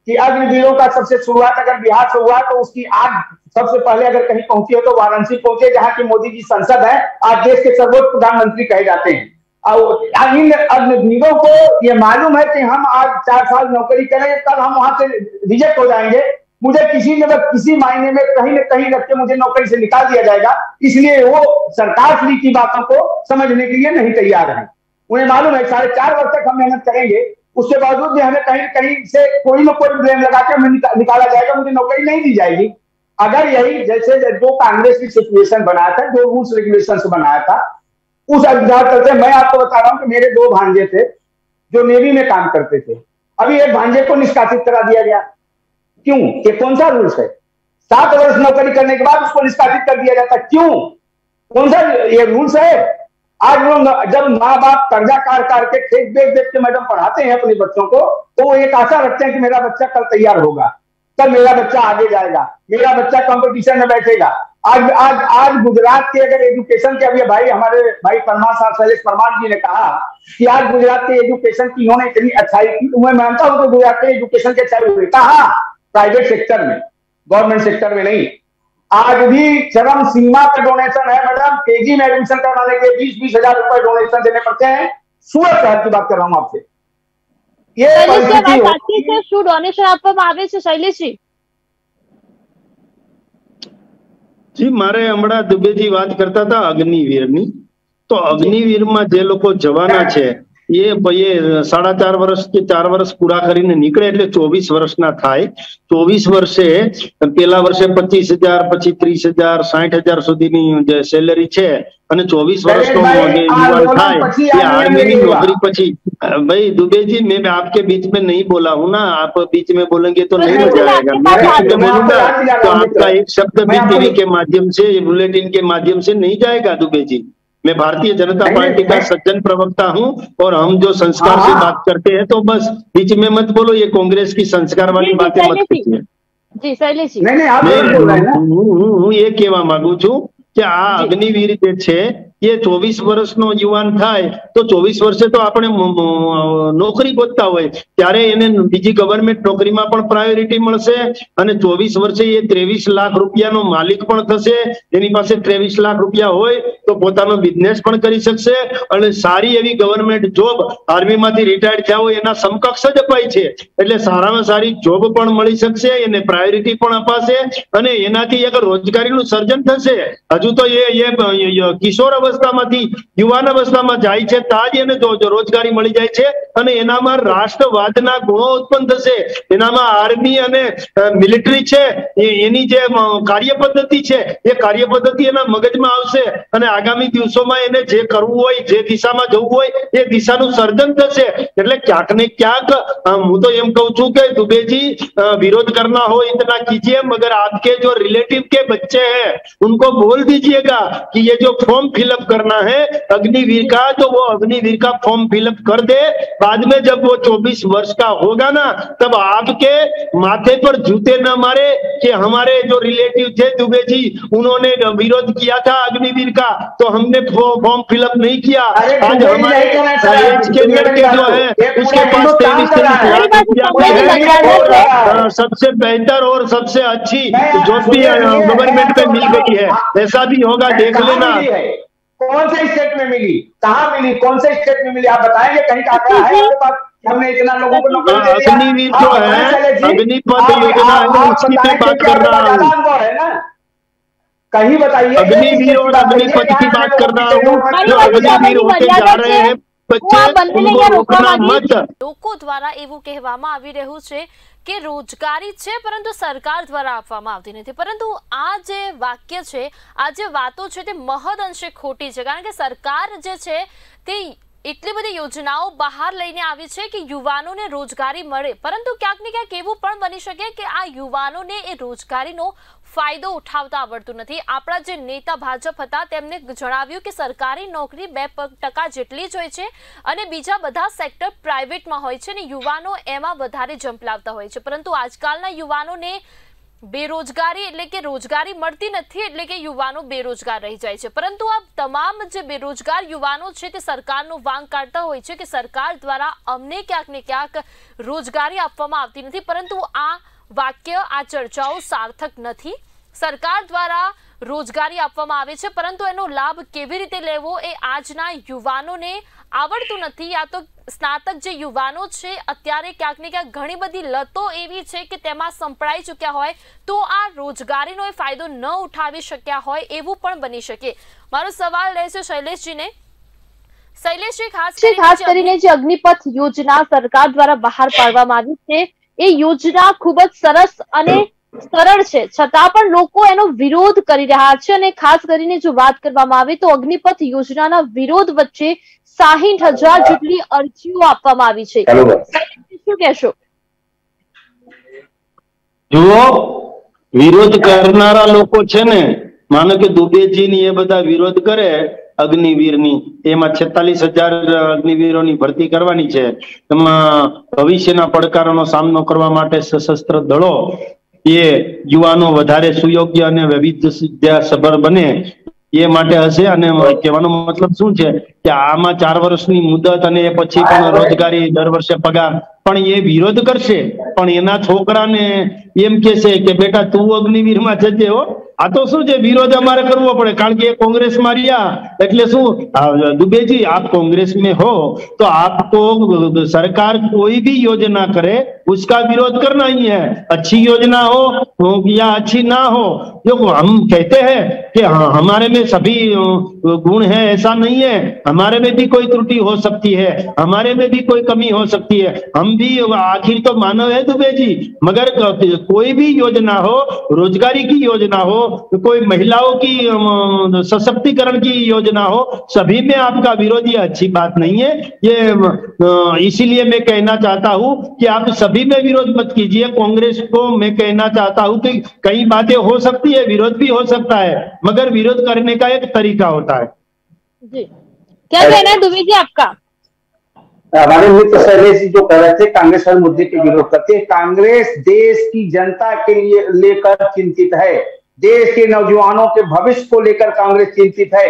कि अग्निवीरों का सबसे शुरुआत अगर बिहार से हुआ तो उसकी आग सबसे पहले अगर कहीं पहुंची हो तो वाराणसी पहुंचे, जहां की मोदी जी संसद है, आज देश के सर्वोच्च प्रधानमंत्री कहे जाते हैं। और इन अग्निवीरों को ये मालूम है कि हम आज 4 साल नौकरी करेंगे, कल हम वहां से रिजेक्ट हो जाएंगे, मुझे किसी मायने में कहीं न कहीं रख के मुझे नौकरी से निकाल दिया जाएगा। इसलिए वो सरकार श्री की बातों को समझने के लिए नहीं तैयार है। उन्हें मालूम है 4.5 वर्ष तक हम मेहनत करेंगे, उसके बावजूद भी हमें कहीं कहीं से कोई न कोई ब्लेम लगा के हमें निकाला जाएगा, मुझे नौकरी नहीं दी जाएगी। अगर यही जैसे जो कांग्रेस की सिचुएशन बनाया था, जो रूल्स रेगुलेशन से बनाया था, उस आधार करते मैं आपको बता रहा हूं कि मेरे 2 भांजे थे जो नेवी में काम करते थे। अभी एक भांजे को निष्कासित करा दिया गया। क्यों? ये कौन सा रूल्स है? 7 वर्ष नौकरी करने के बाद उसको निष्कासित कर दिया जाता, क्यों? कौन सा ये रूल्स है? आज लोग जब माँ बाप कर्जा कार के खेत बेच के मैडम पढ़ाते हैं अपने बच्चों को, तो वो एक आशा रखते हैं कि मेरा बच्चा कल तैयार होगा, कल मेरा बच्चा आगे जाएगा, मेरा बच्चा कंपटीशन में बैठेगा। आज गुजरात के अगर एजुकेशन के, अभी भाई हमारे भाई परमार साहब, शैलेश परमार जी ने कहा कि आज गुजरात के एजुकेशन की इन्होंने इतनी अच्छाई की, तो मैं मानता हूं कि गुजरात के एजुकेशन की अच्छाई हुई। कहा? प्राइवेट सेक्टर में, गवर्नमेंट सेक्टर में नहीं। आज भी चरम सीमा पे डोनेशन है मैडम। केजी में एडमिशन करवाने के 20-20 हजार रुपए डोनेशन देने पड़ते हैं। सूरत शहर की बात कर रहा हूं आपसे। ये શું ડોનેશન આપવામાં આવે છે શૈલેષજી? જી મારે હમણાં દુબેજી વાત કરતા હતા અગ્નિવીરની, તો અગ્નિવીરમાં જે લોકો જવાના છે એ 4.5 વર્ષ કે 4 વર્ષ પૂરા કરીને નીકળે એટલે 24 વર્ષના થાય। 24 વર્ષે પેલા વર્ષે 25,000, પછી 30,000, 60,000 સુધીની જે સેલેરી છે, અને 24 વર્ષનો યુવાન થાય એ આર્મીની નોકરી પછી। भाई दुबे जी, मैं आपके बीच में नहीं बोला हूँ ना, आप बीच में बोलेंगे तो नहीं मजा आएगा। मैं बीच में बोलूंगा तो आपका एक शब्द भी टीवी के माध्यम से, बुलेटिन के माध्यम से नहीं जाएगा। दुबे जी, मैं भारतीय जनता पार्टी का सज्जन प्रवक्ता हूँ और हम जो संस्कार से बात करते हैं, तो बस बीच में मत बोलो, ये कांग्रेस की संस्कार वाली बातें मत कीजिए। जी शैलेश जी, હું એ કહેવા માંગુ છું કે આ અગ્નિવીર જે છે એ 24 વર્ષનો યુવાન થાય તો 24 વર્ષે તો આપણે નોકરી ગોતતા હોય ત્યારે એને બીજી ગવર્મેન્ટ નોકરીમાં પણ પ્રાયોરિટી મળશે અને 24 વર્ષે એ 23 લાખ રૂપિયાનો માલિક પણ થશે. એની પાસે 23 લાખ રૂપિયા હોય તો પોતાનો બિઝનેસ પણ કરી શકશે અને સારી એવી ગવર્મેન્ટ જોબ આર્મીમાંથી રિટાયર્ડ થયા હોય એના સમકક્ષ જ અપાય છે. એટલે સારામાં સારી જોબ પણ મળી શકશે, એને પ્રાયોરિટી પણ અપાશે અને એનાથી એક રોજગારીનું સર્જન થશે. હજુ તો એ કિશોર અવસ્થામાંથી યુવાન અવસ્થામાં જાય છે ત્યાં જ એને રોજગારી મળી જાય છે અને એનામાં રાષ્ટ્રવાદના ગુણો ઉત્પન્ન થશે. એનામાં આર્મી અને મિલિટરી છે એની જે કાર્ય પદ્ધતિ છે એ કાર્ય પદ્ધતિ એના મગજમાં આવશે અને આગામી દિવસોમાં એને જે કરવું હોય, જે દિશામાં જવું હોય એ દિશાનું સર્જન થશે. એટલે ક્યાંક ને ક્યાંક હું તો એમ કહું છું કે दुबे-जी विरोध करना हो इतना कीजिए, मगर आपके जो रिलेटिव के बच्चे हैं उनको बोल दीजिएगा कि ये जो फॉर्म फिलअप करना है अग्निवीर का, तो वो अग्निवीर का फॉर्म फिलअप कर दे. बाद में जब वो 24 वर्ष का होगा ना तब आपके माथे पर जूते न मारे कि हमारे जो रिलेटिव थे दुबे-जी उन्होंने विरोध किया था अग्निवीर का तो हमने फॉर्म फिलअप नहीं किया. आज हमारे एज के लड़के जो है उसके पास 23 लाख रुपया सबसे बेहतर और सबसे अच्छी जॉब भी गवर्नमेंट में मिल गई है. ऐसा भी होगा, देख लेना. कौन से स्टेट में मिली, कहाँ मिली, कौन से स्टेट में मिली, आप बताएंगे? कहीं का आंकड़ा है आपके पास? हमने इतना लोगों को नौकरी दे दिया. अग्निवीर जो है, अग्निपथ योजना है, उसकी मैं बात कर रहा हूँ. है ना, कहीं बताइए. अग्निवीर और अग्निपथ की बात कर रहा हूँ. जो अग्निवीर होके जा रहे हैं લોકો દ્વારા એવું કહેવામાં આવી રહ્યું છે કે રોજગારી છે પરંતુ સરકાર દ્વારા આપવામાં આવતી નથી. પરંતુ આ જે વાક્ય છે, આ જે વાતો છે તે મહદ અંશે ખોટી છે. કારણ કે સરકાર જે છે તે એટલી બધી યોજનાઓ બહાર લઈને આવી છે કે યુવાનોને રોજગારી મળે, પરંતુ ક્યાંક ને ક્યાંક એવું પણ બની શકે કે આ યુવાનોને એ રોજગારીનો ફાયદો ઉઠાવતા આવડતું નથી. આપણા જે નેતા ભાજપ હતા તેમને જણાવ્યું કે સરકારી નોકરી 2% જેટલી જ હોય છે અને બીજા બધા સેક્ટર પ્રાઇવેટમાં હોય છે અને યુવાનો એમાં વધારે જંપ લાવતા હોય છે. પરંતુ આજકાલના યુવાનોને બેરોજગારી એટલે કે રોજગારી મળતી નથી એટલે કે યુવાનો બેરોજગાર રહી જાય છે. પરંતુ આ તમામ જે બેરોજગાર યુવાનો છે તે સરકારનો વાંક કાઢતા હોય છે કે સરકાર દ્વારા અમને ક્યાંક ને ક્યાંક રોજગારી આપવામાં આવતી નથી. પરંતુ આ વાક્ય, આ ચર્ચાઓ સાર્થક નથી. સરકાર દ્વારા રોજગારી આપવામાં આવે છે પરંતુ એનો લાભ કેવી રીતે લેવો એ આજના યુવાનોને આવડતું નથી. આ તો સ્નાતક જે યુવાનો છે અત્યારે ક્યાંક ને ક્યાંક ઘણી બધી લતો એવી છે કે તેમાં સંપડાઈ ચૂક્યા હોય તો આ રોજગારીનો એ ફાયદો ન ઉઠાવી શક્યા હોય એવું પણ બની શકે. મારો સવાલ રહેશે શૈલેષજીને. શૈલેષજી, ખાસ કરીને જે અગ્નિપથ યોજના સરકાર દ્વારા બહાર પાડવામાં આવી છે એ યોજના ખૂબ જ સરસ અને સરળ છે, છતાં પણ લોકો એનો વિરોધ કરી રહ્યા છે. અને ખાસ કરીને જો વાત કરવામાં આવે તો અગ્નિપથ યોજનાના વિરોધ વચ્ચે 60,000 જેટલી અરજીઓ આપવામાં આવી છે. શું કહેશો? જુઓ, વિરોધ કરનારા લોકો છે ને, માનો કે દુબેજી ની એ બધા વિરોધ કરે અગ્નિવીરની, એમાં 46,000 અગ્નિવીરોની ભરતી કરવાની છે. એમાં ભવિષ્યના પડકારોનો સામનો કરવા માટે સશસ્ત્ર દળો એ યુવાનો વધારે સુયોગ્ય અને વૈવિધ્યસભર બને એ માટે હશે. અને કહેવાનો મતલબ શું છે કે આમાં 4 વર્ષની મુદત અને પછી પણ રોજગારી, દર વર્ષે પગાર, પણ એ વિરોધ કરશે પણ એના છોકરાને એમ કહેશે કે બેટા તું અગ્નિવીરમાં જજે હો. આ તો શું છે, વિરોધ અમારે કરવો પડે કારણ કે કોંગ્રેસમાં રહ્યા. એટલે શું दुबे-जी, आप कांग्रेस में हो तो आपको सरकार कोई भी योजना करे उसका विरोध करना ही है. अच्छी योजना हो या अच्छी ना हो, जो हम कहते हैं कि हाँ हमारे में सभी गुण है ऐसा नहीं है. हमारे में भी कोई त्रुटि हो सकती है, हमारे में भी कोई कमी हो सकती है. हम भी आखिर तो मानव है दुबे-जी. मगर कोई भी योजना हो, रोजगारी की योजना हो, कोई महिलाओं की सशक्तिकरण की योजना हो, सभी में आपका विरोध ये अच्छी बात नहीं है. ये इसीलिए मैं कहना चाहता हूं कि आप सभी में विरोध मत कीजिए. कांग्रेस को मैं कहना चाहता हूं कि कई बातें हो सकती है, विरोध भी हो सकता है, मगर विरोध करने का एक तरीका होता है. जी, क्या कहना है दुबे-जी आपका? हमारे मित्र शैलेश जी जो कह रहे थे कांग्रेस हर मुद्दे के विरोध करती है. कांग्रेस देश की जनता के लिए लेकर चिंतित है, देश के नौजवानों के भविष्य को लेकर कांग्रेस चिंतित है.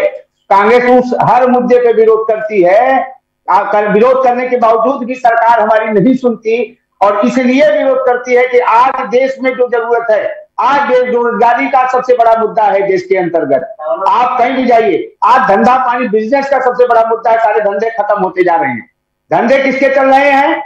कांग्रेस उस हर मुद्दे पे विरोध करती है, विरोध करने के बावजूद भी सरकार हमारी नहीं सुनती, और इसलिए विरोध करती है कि आज देश में जो जरूरत है, आज बेरोजगारी का सबसे बड़ा मुद्दा है देश के अंतर्गत। आप कहीं भी जाइए, आज धंधा पानी बिजनेस का सबसे बड़ा मुद्दा है, सारे धंधे खत्म होते जा रहे हैं। धंधे किसके चल रहे हैं?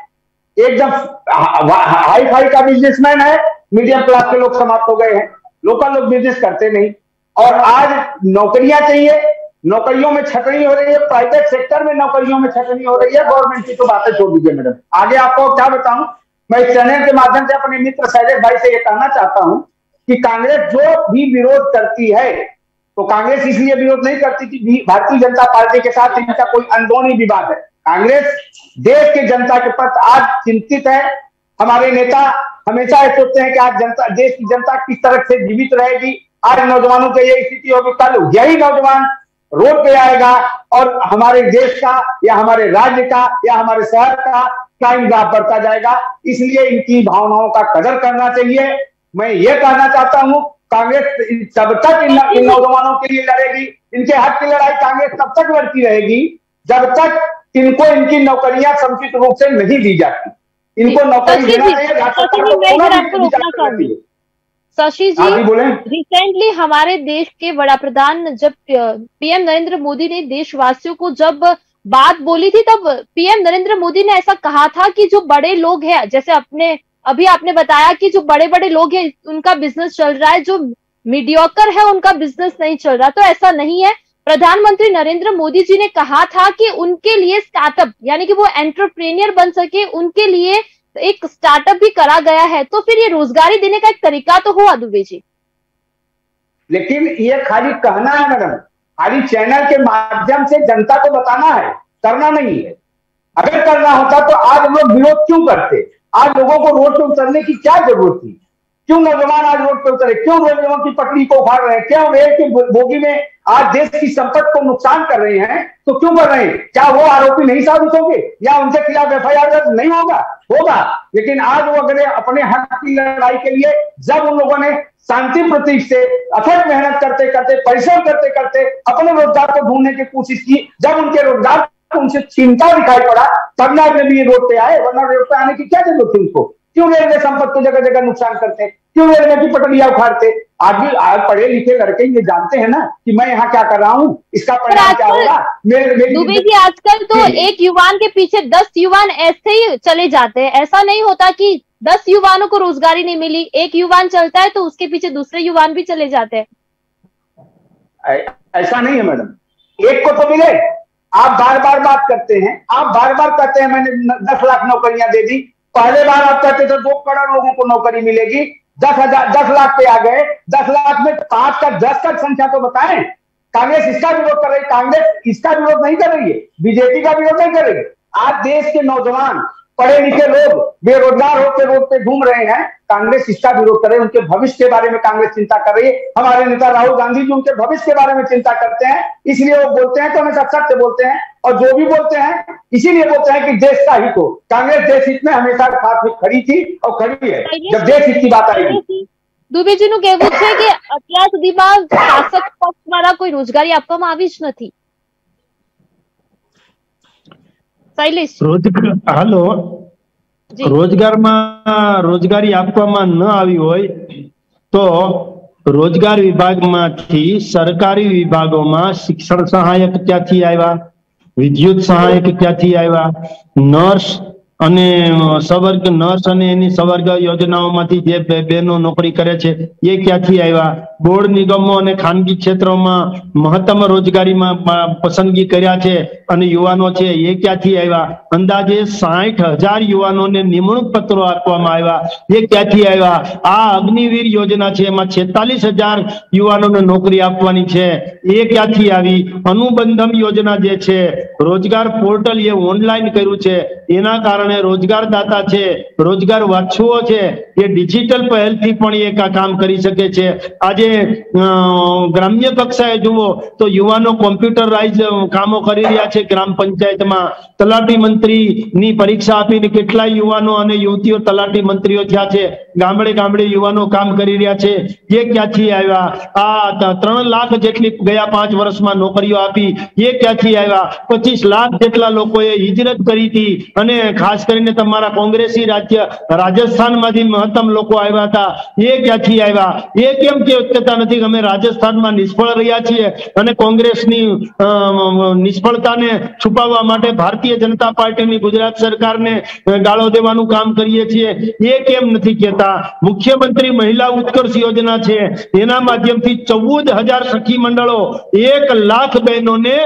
एकदम हाई फाई का बिजनेसमैन है, मीडियम क्लास के लोग समाप्त हो गए हैं, लोकल लोग बिजनेस करते नहीं। और आज नौकरियां चाहिए, नौकरियों में छटनी हो रही है, प्राइवेट सेक्टर में नौकरियों में छटनी हो रही है, गवर्नमेंट की तो बातें छोड़ दीजिए मैडम। आगे आपको क्या बताऊं, मैं इस चैनल के माध्यम से अपने मित्र शैलेश भाई से ये कहना चाहता हूं कि कांग्रेस जो भी विरोध करती है, तो कांग्रेस इसलिए विरोध नहीं करती कि भारतीय जनता पार्टी के साथ इनका कोई अंदरूनी विवाद है। कांग्रेस देश के जनता के प्रति आज चिंतित है। हमारे नेता हमेशा ये सोचते हैं कि आज जनता, देश की जनता किस तरह से जीवित रहेगी। आज नौजवानों की यही स्थिति होगी, कल यही नौजवान रोड पे आएगा और हमारे देश का या हमारे राज्य का या हमारे शहर का क्राइम ग्राफ बढ़ता जाएगा। इसलिए इनकी भावनाओं का कदर करना चाहिए। मैं ये कहना चाहता हूं, कांग्रेस जब तक इन नौजवानों के लिए लड़ेगी, इनके हक की लड़ाई कांग्रेस तब तक लड़ती रहेगी जब तक इनको इनकी नौकरियां समुचित रूप से नहीं दी जाती। इनको नौकरी देना चाहिए। शशि जी, रिसेंटली हमारे देश के बड़ा प्रधान जब पीएम नरेंद्र मोदी ने देशवासियों को जब बात बोली थी, तब पीएम नरेंद्र मोदी ने ऐसा कहा था कि जो बड़े लोग हैं, जैसे अभी आपने बताया कि जो बड़े बड़े लोग हैं उनका बिजनेस चल रहा है, जो मीडियोकर है उनका बिजनेस नहीं चल रहा। तो ऐसा नहीं है। प्रधानमंत्री नरेंद्र मोदी जी ने कहा था कि उनके लिए स्टार्टअप, यानी कि वो एंटरप्रेन्योर बन सके, उनके लिए एक स्टार्टअप भी करा गया है। तो फिर ये रोजगारी देने का एक तरीका तो हुआ दुबे जी। लेकिन ये खाली कहना है मैडम, खाली चैनल के माध्यम से जनता को बताना है, करना नहीं है। अगर करना होता तो आज लोग विरोध क्यों करते? आज लोगों को रोड पे उतरने की क्या जरूरत थी? क्यों नौजवान आज रोड पे उतरे? क्यों रेलवे की पटरी को उखाड़ रहे हैं? क्यों रेल की बोगी में आज देश की संपत्ति को नुकसान कर रहे हैं? तो क्यों कर रहे हैं? क्या वो आरोपी नहीं साबित होंगे या उनके खिलाफ एफआईआर दर्ज नहीं होगा? लेकिन आज वो अगर अपने हक की लड़ाई के लिए जब उन लोगों ने शांति प्रतीक से अथक मेहनत करते करते, परिश्रम करते करते अपने रोजगार को ढूंढने की कोशिश की, जब उनके रोजगार उनसे चिंता दिखाई पड़ा, तब ना भी रोड पे आए। वरना रोड पे आने की क्या जरूरत थी उनको? क्यों रेलवे संपत्ति को जगह जगह नुकसान करते? क्यों रेलवे की पटरियां उखाड़ते? आज भी पढ़े लिखे लड़के ये जानते हैं ना कि मैं यहाँ क्या कर रहा हूँ, इसका परिणाम क्या होगा। दुबे जी, आजकल तो एक युवान के पीछे 10 युवान ऐसे ही चले जाते हैं। ऐसा नहीं होता कि 10 युवानों को रोजगारी नहीं मिली, एक युवान चलता है तो उसके पीछे दूसरे युवान भी चले जाते हैं। ऐसा नहीं है मैडम, एक को तो मिले। आप बार बार बात करते हैं, आप बार बार कहते हैं मैंने 10 लाख नौकरियां दे दी। पहले बार आप कहते थे 2 करोड़ लोगों को नौकरी मिलेगी, 10 लाख पे आ गए। 10 लाख में 5 का 10 का संख्या तो बताएं। कांग्रेस इसका विरोध कर रही, कांग्रेस इसका विरोध नहीं कर रही है, बीजेपी का विरोध नहीं कर रही है। आज देश के नौजवान पढ़े लिखे लोग बेरोजगार होकर रोड पे घूम रहे हैं, कांग्रेस इसका विरोध कर रही है। उनके भविष्य के बारे में कांग्रेस चिंता कर रही है। हमारे नेता राहुल गांधी जी उनके भविष्य के बारे में चिंता करते हैं, इसलिए वो बोलते हैं तो हमेशा सत्य बोलते हैं, और जो भी बोलते हैं इसीलिए बोलते हैं कि देश का हित हो। कांग्रेस देश हित में हमेशा खास में खड़ी थी और खड़ी है जब देश हित की बात आएगी। दुबे जी નું કહેવું છે કે અત્યાર સુધીમાં શાસક પક્ષ દ્વારા કોઈ રોજગારી આપવામાં આવી જ નથી। શૈલેષ, હાલો, રોજગારી આપવામાં ન આવી હોય તો રોજગાર વિભાગમાંથી સરકારી વિભાગોમાં શિક્ષણ સહાયક ક્યાંથી આવ્યા, વિદ્યુત સહાયક ક્યાંથી આવ્યા, નર્સ અને સવર્ગ નર્સ અને એની સવર્ગ યોજનાઓમાંથી જે બહેનો નોકરી કરે છે એ ક્યાંથી આવ્યા, બોર્ડ નિગમો અને ખાનગી ક્ષેત્રોમાં મહત્તમ રોજગારીમાં પસંદગી કર્યા છે અને યુવાનો છે એ ક્યાંથી આવ્યા, અંદાજે 60,000 યુવાનોને નિમણૂક પત્રો આપવામાં આવ્યા એ ક્યાંથી આવ્યા, આ અગ્નિવીર યોજના છે એમાં 46,000 યુવાનોને નોકરી આપવાની છે એ ક્યાંથી આવી, અનુબંધમ યોજના જે છે રોજગાર પોર્ટલ એ ઓનલાઈન કર્યું છે એના કારણે અને રોજગારદાતા છે, રોજગાર વાછુઓ છે, એ ડિજિટલ પહેલથી પણ એક આ કામ કરી શકે છે. આજે ગ્રામ્ય કક્ષાએ જુઓ તો યુવાનો કોમ્પ્યુટરાઇઝ કામો કરી રહ્યા છે. ગ્રામ પંચાયતમાં તલાટી મંત્રીની પરીક્ષા આપીને કેટલાય યુવાનો અને યુવતીઓ તલાટી મંત્રીઓ થયા છે. ગામડે ગામડે યુવાનો કામ કરી રહ્યા છે. એ ક્યાંથી આવ્યા? આ 3 લાખ જેટલી ગયા 5 વર્ષમાં નોકરીઓ આપી, એ ક્યાંથી આવ્યા? 25 લાખ જેટલા લોકોએ હિજરત કરી હતી, અને ખાસ કરીને તમારા કોંગ્રેસી રાજ્ય રાજસ્થાનમાંથી મહત્તમ લોકો આવ્યા હતા. એ ક્યાંથી આવ્યા? એ કેમ કહેતા નથી અમે રાજસ્થાનમાં નિષ્ફળ રહ્યા છીએ અને કોંગ્રેસની નિષ્ફળતાને છુપાવવા માટે ભારતીય જનતા પાર્ટીની ગુજરાત સરકારને ગાળો દેવાનું કામ કરીએ છીએ? એ કેમ નથી કહેતા? મુખ્યમંત્રી મહિલા ઉત્કર્ષ યોજના છે, એના માધ્યમથી 14,000 સખી મંડળો 1 લાખ બહેનોને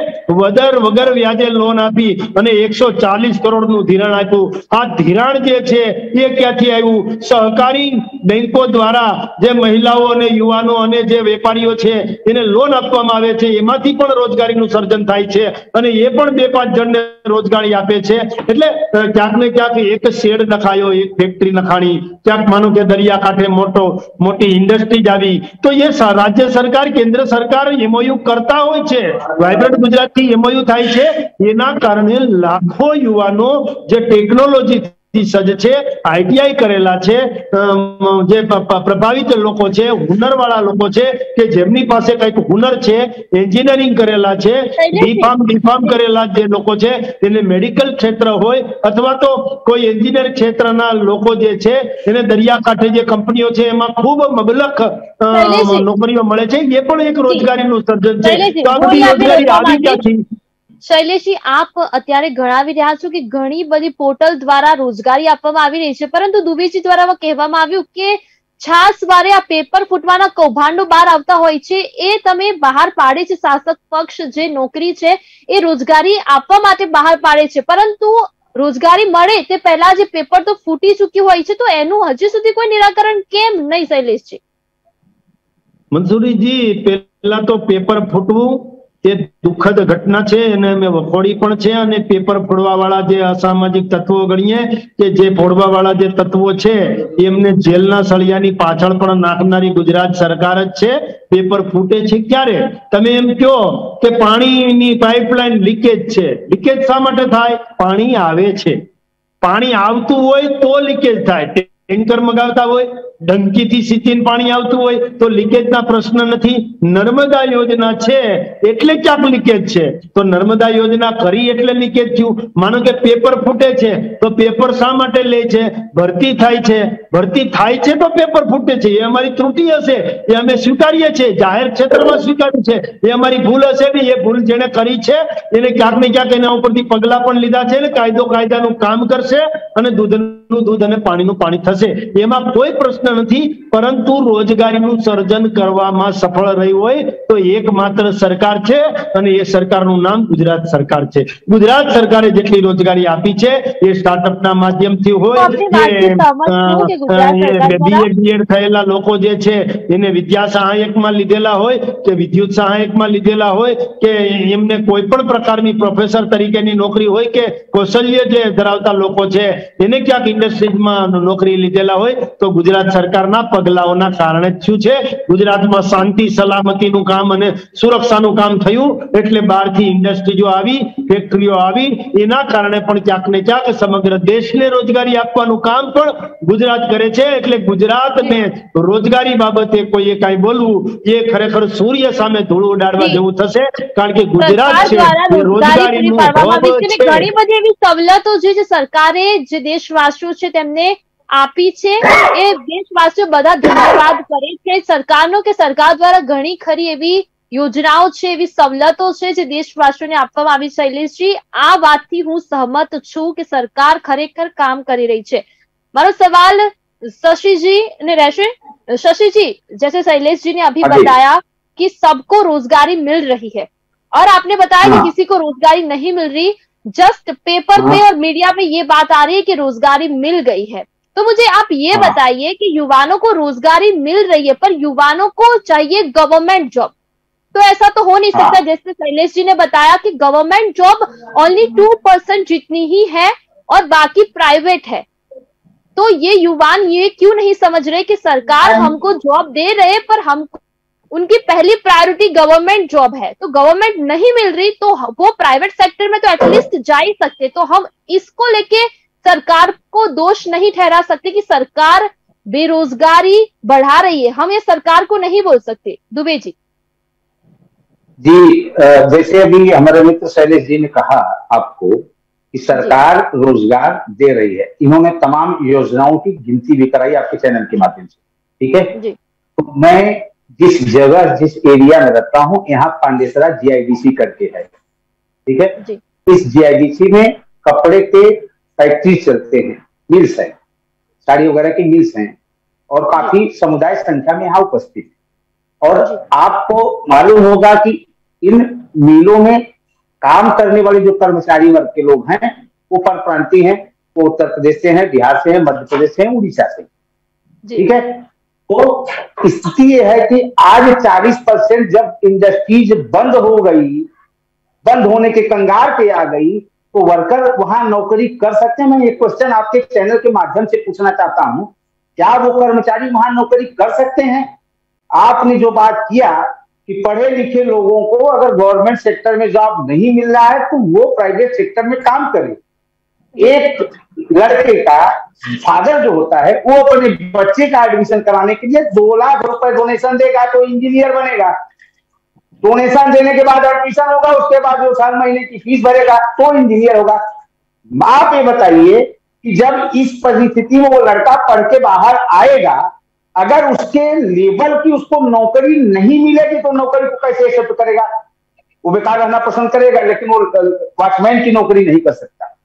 વગર વ્યાજે લોન આપી અને 140 કરોડનું ધિરાણ આપ્યું. આ ધિરાણ જે છે એ ક્યાંથી આવ્યું? સહકારી બેંકો દ્વારા જે મહિલાઓ અને યુવાનો અને જે વેપારીઓ છે એને લોન આપવામાં આવે છે, એમાંથી પણ રોજગારીનું સર્જન થાય છે અને એ પણ 2-5 જણને રોજગારી આપે છે. એટલે ક્યાંક ને ક્યાંક એક શેડ નખાયો, એક ફેક્ટરી નખાણી, ક્યાંક માનો કે દરિયાકાંઠે મોટી ઇન્ડસ્ટ્રીઝ આવી, તો એ રાજ્ય સરકાર, કેન્દ્ર સરકાર એમઓયુ કરતા હોય છે. વાઇબ્રન્ટ ગુજરાતથી એમઓયુ થાય છે. એના કારણે લાખો યુવાનો જે ટેકનોલોજી સજ્જ છે, આઈટીઆઈ કરેલા છે, જે પ્રભાવિત લોકો છે, હુનરવાળા લોકો છે કે જેમની પાસે કઈક હુનર છે, એન્જિનિયરિંગ કરેલા છે, બીફાર્મ કરેલા જે લોકો છે, એને મેડિકલ ક્ષેત્ર હોય અથવા તો કોઈ એન્જિનિયર ક્ષેત્રના લોકો જે છે એને દરિયાકાંઠે જે કંપનીઓ છે એમાં ખૂબ મબલખ નોકરીઓ મળે છે. એ પણ એક રોજગારીનું સર્જન છે. તો આ બધી રોજગારી આવી ક્યાંથી? શૈલેષજી, આપ અત્યારે ગણાવી રહ્યા છો કે ઘણી બધી પોર્ટલ દ્વારા રોજગારી આપવામાં આવી રહી છે, પરંતુ દુબેજી દ્વારા કહેવામાં આવ્યું કે છાસવારે આ પેપર ફૂટવાના કૌભાંડો બહાર આવતા હોય છે, એ તમે બહાર પાડે છે. શાસક પક્ષ જે નોકરી છે એ રોજગારી આપવા માટે બહાર પાડે છે, પરંતુ રોજગારી મળે તે પહેલા જે પેપર તો ફૂટી ચૂક્યું હોય છે, તો એનું હજી સુધી કોઈ નિરાકરણ કેમ નહીં શૈલેષજી? મંસૂરીજી, પહેલા તો પેપર ફૂટવું એ દુઃખદ ઘટના છે, એને અમે વખોડી પણ છે. અને પેપર ફોડવા વાળા જે અસામાજિક તત્વો ગણીએ કે જે ફોડવા વાળા જે તત્વો છે એમને જેલના સળિયાની પાછળ પણ નાખનારી ગુજરાત સરકાર જ છે. પેપર ફૂટે છે ક્યારે? તમે એમ કહો કે પાણીની પાઇપલાઇન લીકેજ છે. લીકેજ શા માટે થાય? પાણી આવે છે, પાણી આવતું હોય તો લીકેજ થાય. ટેન્કર મગાવતા હોય, ડંકીથી સીધીને પાણી આવતું હોય તો લીકેજના પ્રશ્ન નથી. નર્મદા યોજના છે એટલે ક્યાંક લીકેજ છે, તો નર્મદા યોજના કરી એટલે લીકેજ થયું. માનો કે પેપર ફૂટે છે તો પેપર શા માટે લે છે? ભરતી થાય છે, ભરતી થાય છે તો પેપર ફૂટે છે. એ અમારી ત્રુટિ હશે, એ અમે સ્વીકારીએ છીએ, જાહેર ક્ષેત્રમાં સ્વીકાર્યું છે. એ અમારી ભૂલ હશે ને, એ ભૂલ જેને કરી છે એને ક્યાંક ને ક્યાંક એના ઉપરથી પગલા પણ લીધા છે ને કાયદાનું કામ કરશે અને દૂધનું દૂધ અને પાણીનું પાણી થશે. એમાં કોઈ પ્રશ્ન નથી, પરંતુ રોજગારીનું સર્જન કરવામાં સફળ રહી હોય તો એકમાત્ર સરકાર છે અને એ સરકારનું નામ ગુજરાત સરકાર છે. ગુજરાત સરકારે જેટલી રોજગારી આપી છે એ સ્ટાર્ટઅપના માધ્યમથી હોય, બીએડ થયેલા લોકો જે છે એને વિદ્યા સહાયકમાં લીધેલા હોય કે વિદ્યુત સહાયકમાં લીધેલા હોય કે એમને કોઈ પણ પ્રકારની પ્રોફેસર તરીકેની નોકરી હોય કે કૌશલ્ય જે ધરાવતા લોકો છે એને ક્યાંક ઇન્ડસ્ટ્રીઝમાં નોકરી લીધેલા હોય, તો ગુજરાત સરકારના પગલાઓના કારણે જ શું છે, ગુજરાતમાં શાંતિ સલામતીનું કામ અને સુરક્ષાનું કામ થયું. એટલે બહારથી ઇન્ડસ્ટ્રીઝો આવી, ફેક્ટરીઓ આવી, એના કારણે પણ ક્યાંક ને ક્યાંક સમગ્ર દેશને રોજગારી આપવાનું કામ પણ ગુજરાત કરે છે. એટલે ગુજરાતને રોજગારી બાબતે કોઈએ કાંઈ બોલવું એ ખરેખર સૂર્ય સામે ધૂળ ઉડાડવા જેવું થશે, કારણ કે ગુજરાત છે રોજગારીનું હબ છે. ઘણી બધી એવી સવલતો જે સરકારે જે દેશવાસીઓ છે તેમને આપી છે, એ દેશવાસીઓ બધા ધન્યવાદ કરે છે સરકારનો કે સરકાર દ્વારા ઘણી ખરી એવી યોજનાઓ છે, એવી સવલતો છે જે દેશવાસીઓને આપવામાં આવી. શૈલેષજી, આ વાતથી હું સહમત છું કે સરકાર ખરેખર કામ કરી રહી છે. મારો સવાલ शशि ने रहશે. शशि जी, जैसे शैलेश जी ने अभी बताया कि सबको रोजगारी मिल रही है और आपने बताया कि किसी को रोजगारी नहीं मिल रही, जस्ट पेपर पे और मीडिया पे ये बात आ रही है कि रोजगारी मिल गई है. तो मुझे आप ये बताइए कि युवाओं को रोजगारी मिल रही है पर युवाओं को चाहिए गवर्नमेंट जॉब, तो ऐसा तो हो नहीं सकता. जैसे शैलेश जी ने बताया कि गवर्नमेंट जॉब ओनली 2% जितनी ही है और बाकी प्राइवेट है। तो ये युवान ये क्यों नहीं समझ रहे कि सरकार हमको जॉब दे रहे, पर हम उनकी पहली प्रायोरिटी गवर्नमेंट जॉब है, तो गवर्नमेंट नहीं मिल रही तो वो प्राइवेट सेक्टर में तो एटलीस्ट जा ही सकते। तो हम इसको लेके सरकार को दोष नहीं ठहरा सकते कि सरकार बेरोजगारी बढ़ा रही है, हम ये सरकार को नहीं बोल सकते। दुबे जी। जी, जैसे अभी हमारे मित्र शैलेश जी ने कहा आपको कि सरकार रोजगार दे रही है, इन्होंने तमाम योजनाओं की गिनती भी कराई आपके चैनल के माध्यम से, ठीक है। तो मैं जिस जगह जिस एरिया में रहता हूं, यहाँ पांडेसरा जीआईडीसी करके है, ठीक है। इस जीआईडीसी में कपड़े के फैक्ट्री चलते हैं, मिल्स है, साड़ी वगैरह की मिल्स हैं, और काफी समुदाय संख्या में यहाँ उपस्थित है। और आपको मालूम होगा कि इन मिलों में काम करने वाले जो कर्मचारी वर्ग के लोग हैं वो परप्रांतीय हैं, वो उत्तर प्रदेश से हैं, बिहार से हैं, मध्य प्रदेश से हैं, उड़ीसा से, ठीक है। तो स्थिति ये है कि आज 40% जब इंडस्ट्रीज बंद हो गई, बंद होने के कंगार पे आ गई, तो वर्कर वहां नौकरी कर सकते हैं। मैं ये क्वेश्चन आपके चैनल के माध्यम से पूछना चाहता हूं, क्या वो कर्मचारी वहां नौकरी कर सकते हैं? आपने जो बात किया कि पढ़े लिखे लोगों को अगर गवर्नमेंट सेक्टर में जॉब नहीं मिल रहा है तो वो प्राइवेट सेक्टर में काम करे। एक लड़के का फादर जो होता है वो अपने बच्चे का एडमिशन कराने के लिए 2 लाख रुपए डोनेशन देगा तो इंजीनियर बनेगा। डोनेशन देने के बाद एडमिशन होगा, उसके बाद जो साल महीने की फीस भरेगा तो इंजीनियर होगा। आप ये बताइए कि जब इस परिस्थिति में वो लड़का पढ़ के बाहर आएगा, अगर उसके लेवल की उसको नौकरी नहीं मिलेगी तो नौकरी को कैसे एक्सेप्ट करेगा? वो बेकार रहना पसंद करेगा, लेकिन वो वॉचमैन की नौकरी नहीं कर सकता,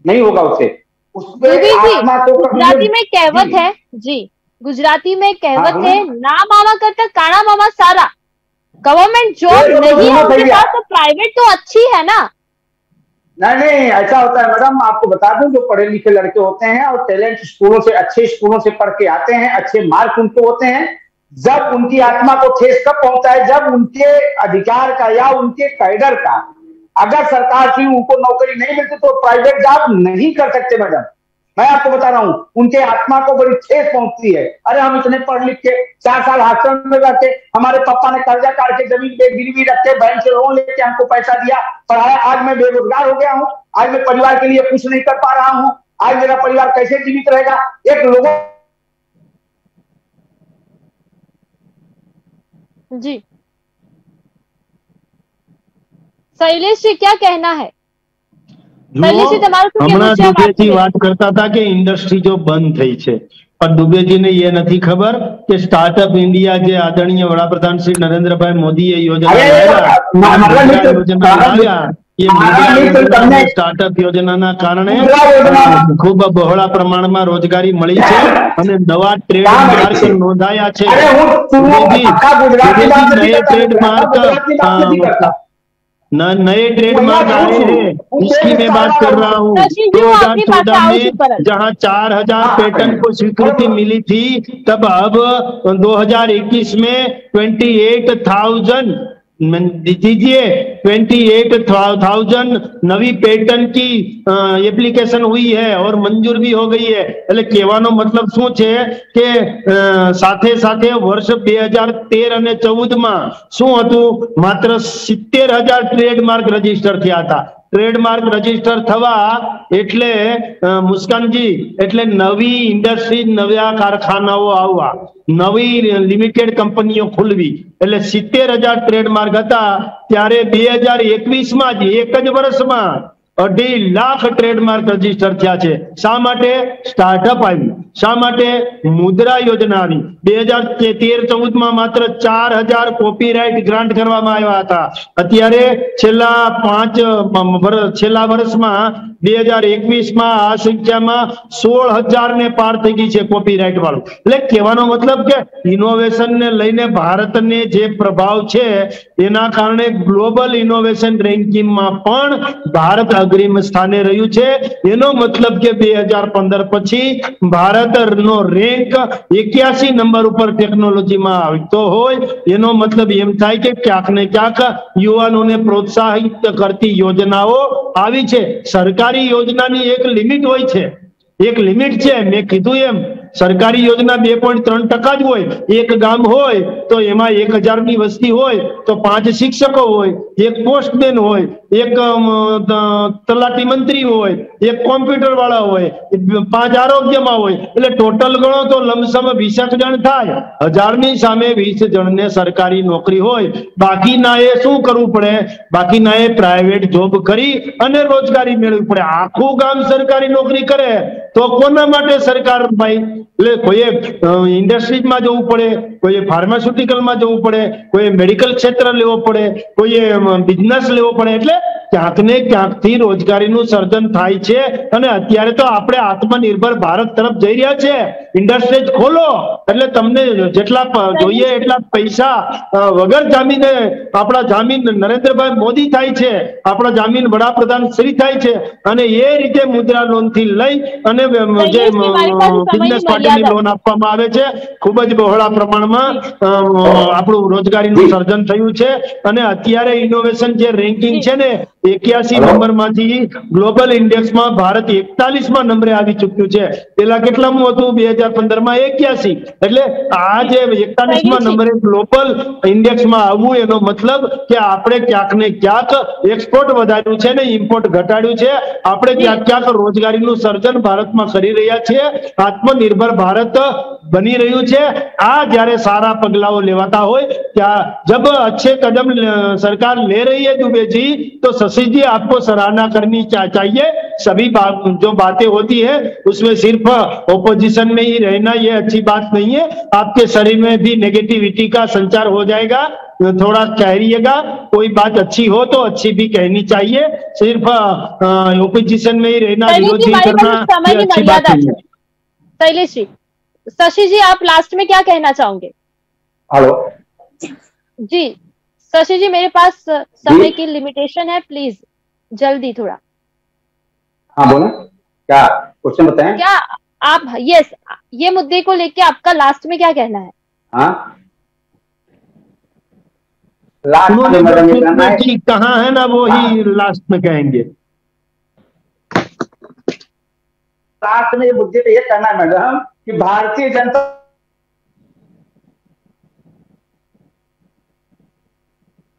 नहीं होगा उसे। गुजराती में कहावत है जी, गुजराती में कहावत है, ना मामा करता काना मामा सारा। गवर्नमेंट जॉब नहीं है उनके पास तो प्राइवेट तो अच्छी है ना। नहीं, ऐसा होता है मैडम, आपको बता दूं, जो पढ़े लिखे लड़के होते हैं और टैलेंट स्कूलों से, अच्छे स्कूलों से पढ़ के आते हैं, अच्छे मार्क उनको होते हैं, जब उनकी आत्मा को ठेस कब पहुंचता है? जब उनके अधिकार का या उनके कैडर का अगर सरकार की उनको नौकरी नहीं मिलती तो प्राइवेट जॉब नहीं कर सकते मैडम। मैं आपको बता रहा हूं, उनके आत्मा को बड़ी ठेस पहुंचती है। अरे हम इतने पढ़ लिख के 4 साल हॉस्टल में रहते, हमारे पापा ने कर्जा काट के जमीन पे गिरवी रख के बैंक से लोन लेके हमको पैसा दिया, पढ़ाया, आज मैं बेरोजगार हो गया हूं, आज मैं परिवार के लिए कुछ नहीं कर पा रहा हूं, आज मेरा परिवार कैसे जीवित रहेगा? एक लोगों जी शैलेश जी क्या कहना है? હમણાં દુબેજી વાત કરતા હતા કે ઇન્ડસ્ટ્રી જો બંધ થઈ છે, પણ દુબેજીને એ નથી ખબર કે સ્ટાર્ટઅપ ઇન્ડિયા જે આદરણીય વડાપ્રધાન શ્રી નરેન્દ્રભાઈ મોદીએ યોજના લાવ્યા, એ સ્ટાર્ટઅપ યોજનાના કારણે ખૂબ બહોળા પ્રમાણમાં રોજગારી મળી છે અને નવા ટ્રેડમાર્ક નોંધાયા છે। नए ट्रेडमार्क आए हैं, इसकी मैं बात कर रहा हूँ। 2014 में जहाँ 4000 पेटेंट को स्वीकृति मिली थी, तब अब 2021 में 28,000 दीजिए 28,000 नवी पेटेंट की एप्लीकेशन हुई है और मंजूर भी हो गई है। એટલે કહેવાનો મતલબ શું છે કે સાથે સાથે વર્ષ 2013 અને 14 માં શું હતું? માત્ર 70,000 ટ્રેડમાર્ક રજીસ્ટર થયા હતા। ટ્રેડમાર્ક રજીસ્ટર થવા એટલે મુસ્કાનજી એટલે નવી ઇન્ડસ્ટ્રી, નવા કારખાનાઓ આવવા, નવી લિમિટેડ કંપનીઓ ખુલવી, એટલે 70,000 ટ્રેડમાર્ક હતા ત્યારે 2021 માં જ એક જ વર્ષમાં 2.5 લાખ ટ્રેડમાર્ક રજીસ્ટર થયા છે। શા માટે? સ્ટાર્ટઅપ આવ્યું, શા માટે? મુદ્રા યોજના આવી। 2013-14 માં માત્ર 4,000 કોપીરાઇટ ગ્રાન્ટ કરવામાં આવ્યા હતા। અત્યારે છેલ્લા વર્ષમાં 2021 માં આ સંખ્યામાં 16,000 ને પાર થઈ ગઈ છે કોપીરાઇટ વાળું। એટલે કહેવાનો મતલબ કે ઇનોવેશન ને લઈને ભારતને જે પ્રભાવ છે એના કારણે ગ્લોબલ ઇનોવેશન રેન્કિંગમાં પણ ભારત અગ્રીમ સ્થાને રહ્યું છે। એનો મતલબ કે 2015 પછી ભારત ભારતનો રેન્ક 81 નંબર ઉપર ટેકનોલોજીમાં આવતો હોય એનો મતલબ એમ થાય કે ક્યાંક ને ક્યાંક યુવાનોને પ્રોત્સાહિત કરતી યોજનાઓ આવી છે। સરકારી યોજનાની એક લિમિટ હોય છે, એક લિમિટ છે। મેં કીધું એમ સરકારી યોજના 2.3% જ હોય। એક ગામ હોય તો એમાં 1000 ની વસ્તી હોય તો 5 શિક્ષકો હોય, એક પોસ્ટમેન હોય, એક તલાટી મંત્રી હોય, એક કોમ્પ્યુટર વાળા હોય, 5 આરોગ્યમાં હોય, એટલે ટોટલ ગણો તો લમસમ 20 જણ થાય। 1000 ની સામે 20 જણને સરકારી નોકરી હોય। બાકીના એ શું કરવું પડે? બાકીના એ પ્રાઇવેટ જોબ કરી અને રોજગારી મેળવવી પડે। આખું ગામ સરકારી નોકરી કરે તો કોના માટે સરકાર ભાઈ? એટલે કોઈએ ઇન્ડસ્ટ્રીઝમાં જવું પડે, કોઈએ ફાર્માસ્યુટિકલમાં જવું પડે, કોઈએ મેડિકલ ક્ષેત્ર લેવો પડે, કોઈએ બિઝનેસ લેવો પડે। એટલે ક્યાંક ને ક્યાંકથી રોજગારીનું સર્જન થાય છે અને અત્યારે તો આપણે આત્મનિર્ભર ભારત તરફ જઈ રહ્યા છે। ઇન્ડસ્ટ્રીઝ ખોલો એટલે તમને જેટલા જોઈએ એટલા પૈસા વગર જામીને આપણા જામીન નરેન્દ્રભાઈ મોદી થાય છે, આપણા જામીન વડાપ્રધાન શ્રી થાય છે અને એ રીતે મુદ્રા લોન થી લઈ અને જે બિઝનેસ માટેની લોન આપવામાં આવે છે। ખૂબ જ બહોળા પ્રમાણમાં આપણું રોજગારીનું સર્જન થયું છે અને અત્યારે ઇનોવેશન જે રેન્કિંગ છે ને 81 નંબરમાંથી ગ્લોબલ ઇન્ડેક્સમાં ભારત 41માં નંબરે આવી ચૂક્યું છે। પેલા કેટલામું હતું? 2015માં 81। એટલે આ જે 41માં નંબરે ગ્લોબલ ઇન્ડેક્સમાં આવવું એનો મતલબ કે આપણે ક્યાંક ને ક્યાંક એક્સપોર્ટ વધાર્યું છે ને ઇમ્પોર્ટ ઘટાડ્યું છે। આપણે ક્યાંક ક્યાંક રોજગારીનું સર્જન ભારતમાં કરી રહ્યા છીએ, આત્મનિર્ભર ભારત બની રહ્યું છે। આ જ્યારે સારા પગલાઓ લેવાતા હોય ત્યાં जब अच्छे कदम सरकार ले रही है दुबे जी तो शशि जी आपको सराहना करनी चाहिए। सभी जो बातें होती है उसमें सिर्फ ओपोजिशन में ही रहना ये अच्छी बात नहीं है। आपके शरीर में भी नेगेटिविटी का संचार हो जाएगा। थोड़ा कहिएगा, कोई बात अच्छी हो तो अच्छी भी कहनी चाहिए। सिर्फ ओपोजिशन में ही रहना, विरोधी करना ये अच्छी बात नहीं है। शैलेश जी, शशि जी आप लास्ट में क्या कहना चाहोगे? हेलो जी शशि जी, मेरे पास समय की लिमिटेशन है, प्लीज जल्दी थोड़ा। हाँ बोलो, क्या क्वेश्चन बताएं? क्या आप ये मुद्दे को लेके आपका लास्ट में क्या कहना है? हाँ लास्ट में मैडम ये कहना है, कहाँ है ना वो ही लास्ट में कहेंगे। लास्ट में ये मुद्दे पे ये कहना है मैडम कि भारतीय जनता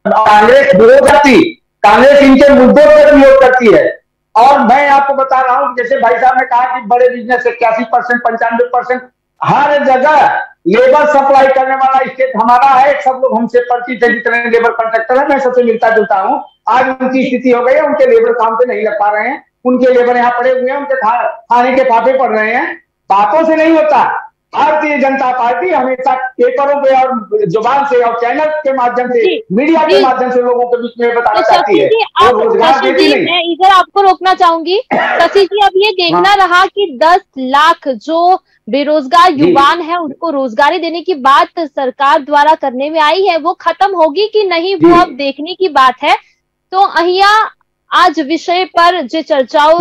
कांग्रेस विरोध करती, कांग्रेस इनके मुद्दों पर विरोध करती है। और मैं आपको बता रहा हूं, जैसे भाई साहब ने कहा कि बड़े बिजनेस 81%, 95% हर जगह लेबर सप्लाई करने वाला स्टेट हमारा है। सब लोग हमसे परिचित है, जितने लेबर कॉन्ट्रैक्टर है मैं सबसे मिलता जुलता हूं। आज उनकी स्थिति हो गई है, उनके लेबर काम पे नहीं लग पा रहे हैं, उनके लेबर यहाँ पड़े हुए हैं, उनके खाने के फाफे पड़ रहे हैं। बातों से नहीं होता। भारतीय जनता पार्टी हमेशा पेपरों पे और जुबान से और चैनल के माध्यम से, मीडिया के माध्यम से लोगों के बीच में बताना चाहती है। शशि जी मैं इधर आपको रोकना चाहूंगी। शशि जी अब ये देखना रहा कि 10 लाख जो बेरोजगार युवान है उनको रोजगारी देने की बात सरकार द्वारा करने में आई है, वो खत्म होगी कि नहीं वो अब देखने की बात है। तो अहिया आज विषय पर જે ચર્ચાઓ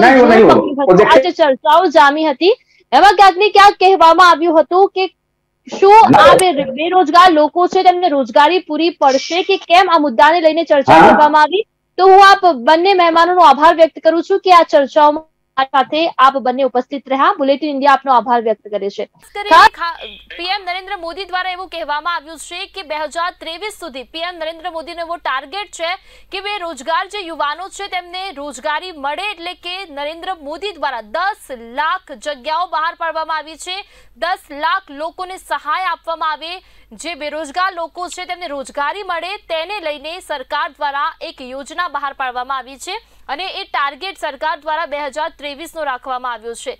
જામી હતી એમાં ક્યાંક ને ક્યાંક કહેવામાં આવ્યું હતું કે શું આ બેરોજગાર લોકો છે તેમને રોજગારી પૂરી પડશે કે કેમ, આ મુદ્દાને લઈને ચર્ચા કરવામાં આવી। તો હું આપ બંને મહેમાનોનો આભાર વ્યક્ત કરું છું કે આ ચર્ચાઓમાં સાથે આપ બંને ઉપસ્થિત રહ્યા। બુલેટિન ઇન્ડિયા આપનો આભાર વ્યક્ત કરે છે। પીએમ નરેન્દ્ર મોદી દ્વારા એવું કહેવામાં આવ્યું છે કે 2023 સુધી પીએમ નરેન્દ્ર મોદીનો એવો ટાર્ગેટ છે કે બેરોજગાર જે યુવાનો છે તેમને રોજગારી મળે, એટલે કે નરેન્દ્ર મોદી દ્વારા 10 લાખ જગ્યાઓ બહાર પાડવામાં આવી છે। 10 લાખ લોકોને સહાય આપવામાં આવે, જે બેરોજગાર લોકો છે તેમને રોજગારી મળે તેને લઈને સરકાર દ્વારા એક યોજના બહાર પાડવામાં આવી છે અને એ ટાર્ગેટ સરકાર દ્વારા 2023નો રાખવામાં આવ્યો છે।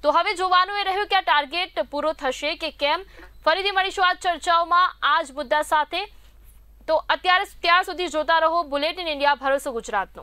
તો હવે જોવાનું એ રહ્યું કે આ ટાર્ગેટ પૂરો થશે કે કેમ। ફરીથી મળીશું આ ચર્ચાઓમાં આ જ મુદ્દા સાથે। તો અત્યારે ત્યાર સુધી જોતા રહો બુલેટિન ઇન્ડિયા, ભરોસો ગુજરાતનો।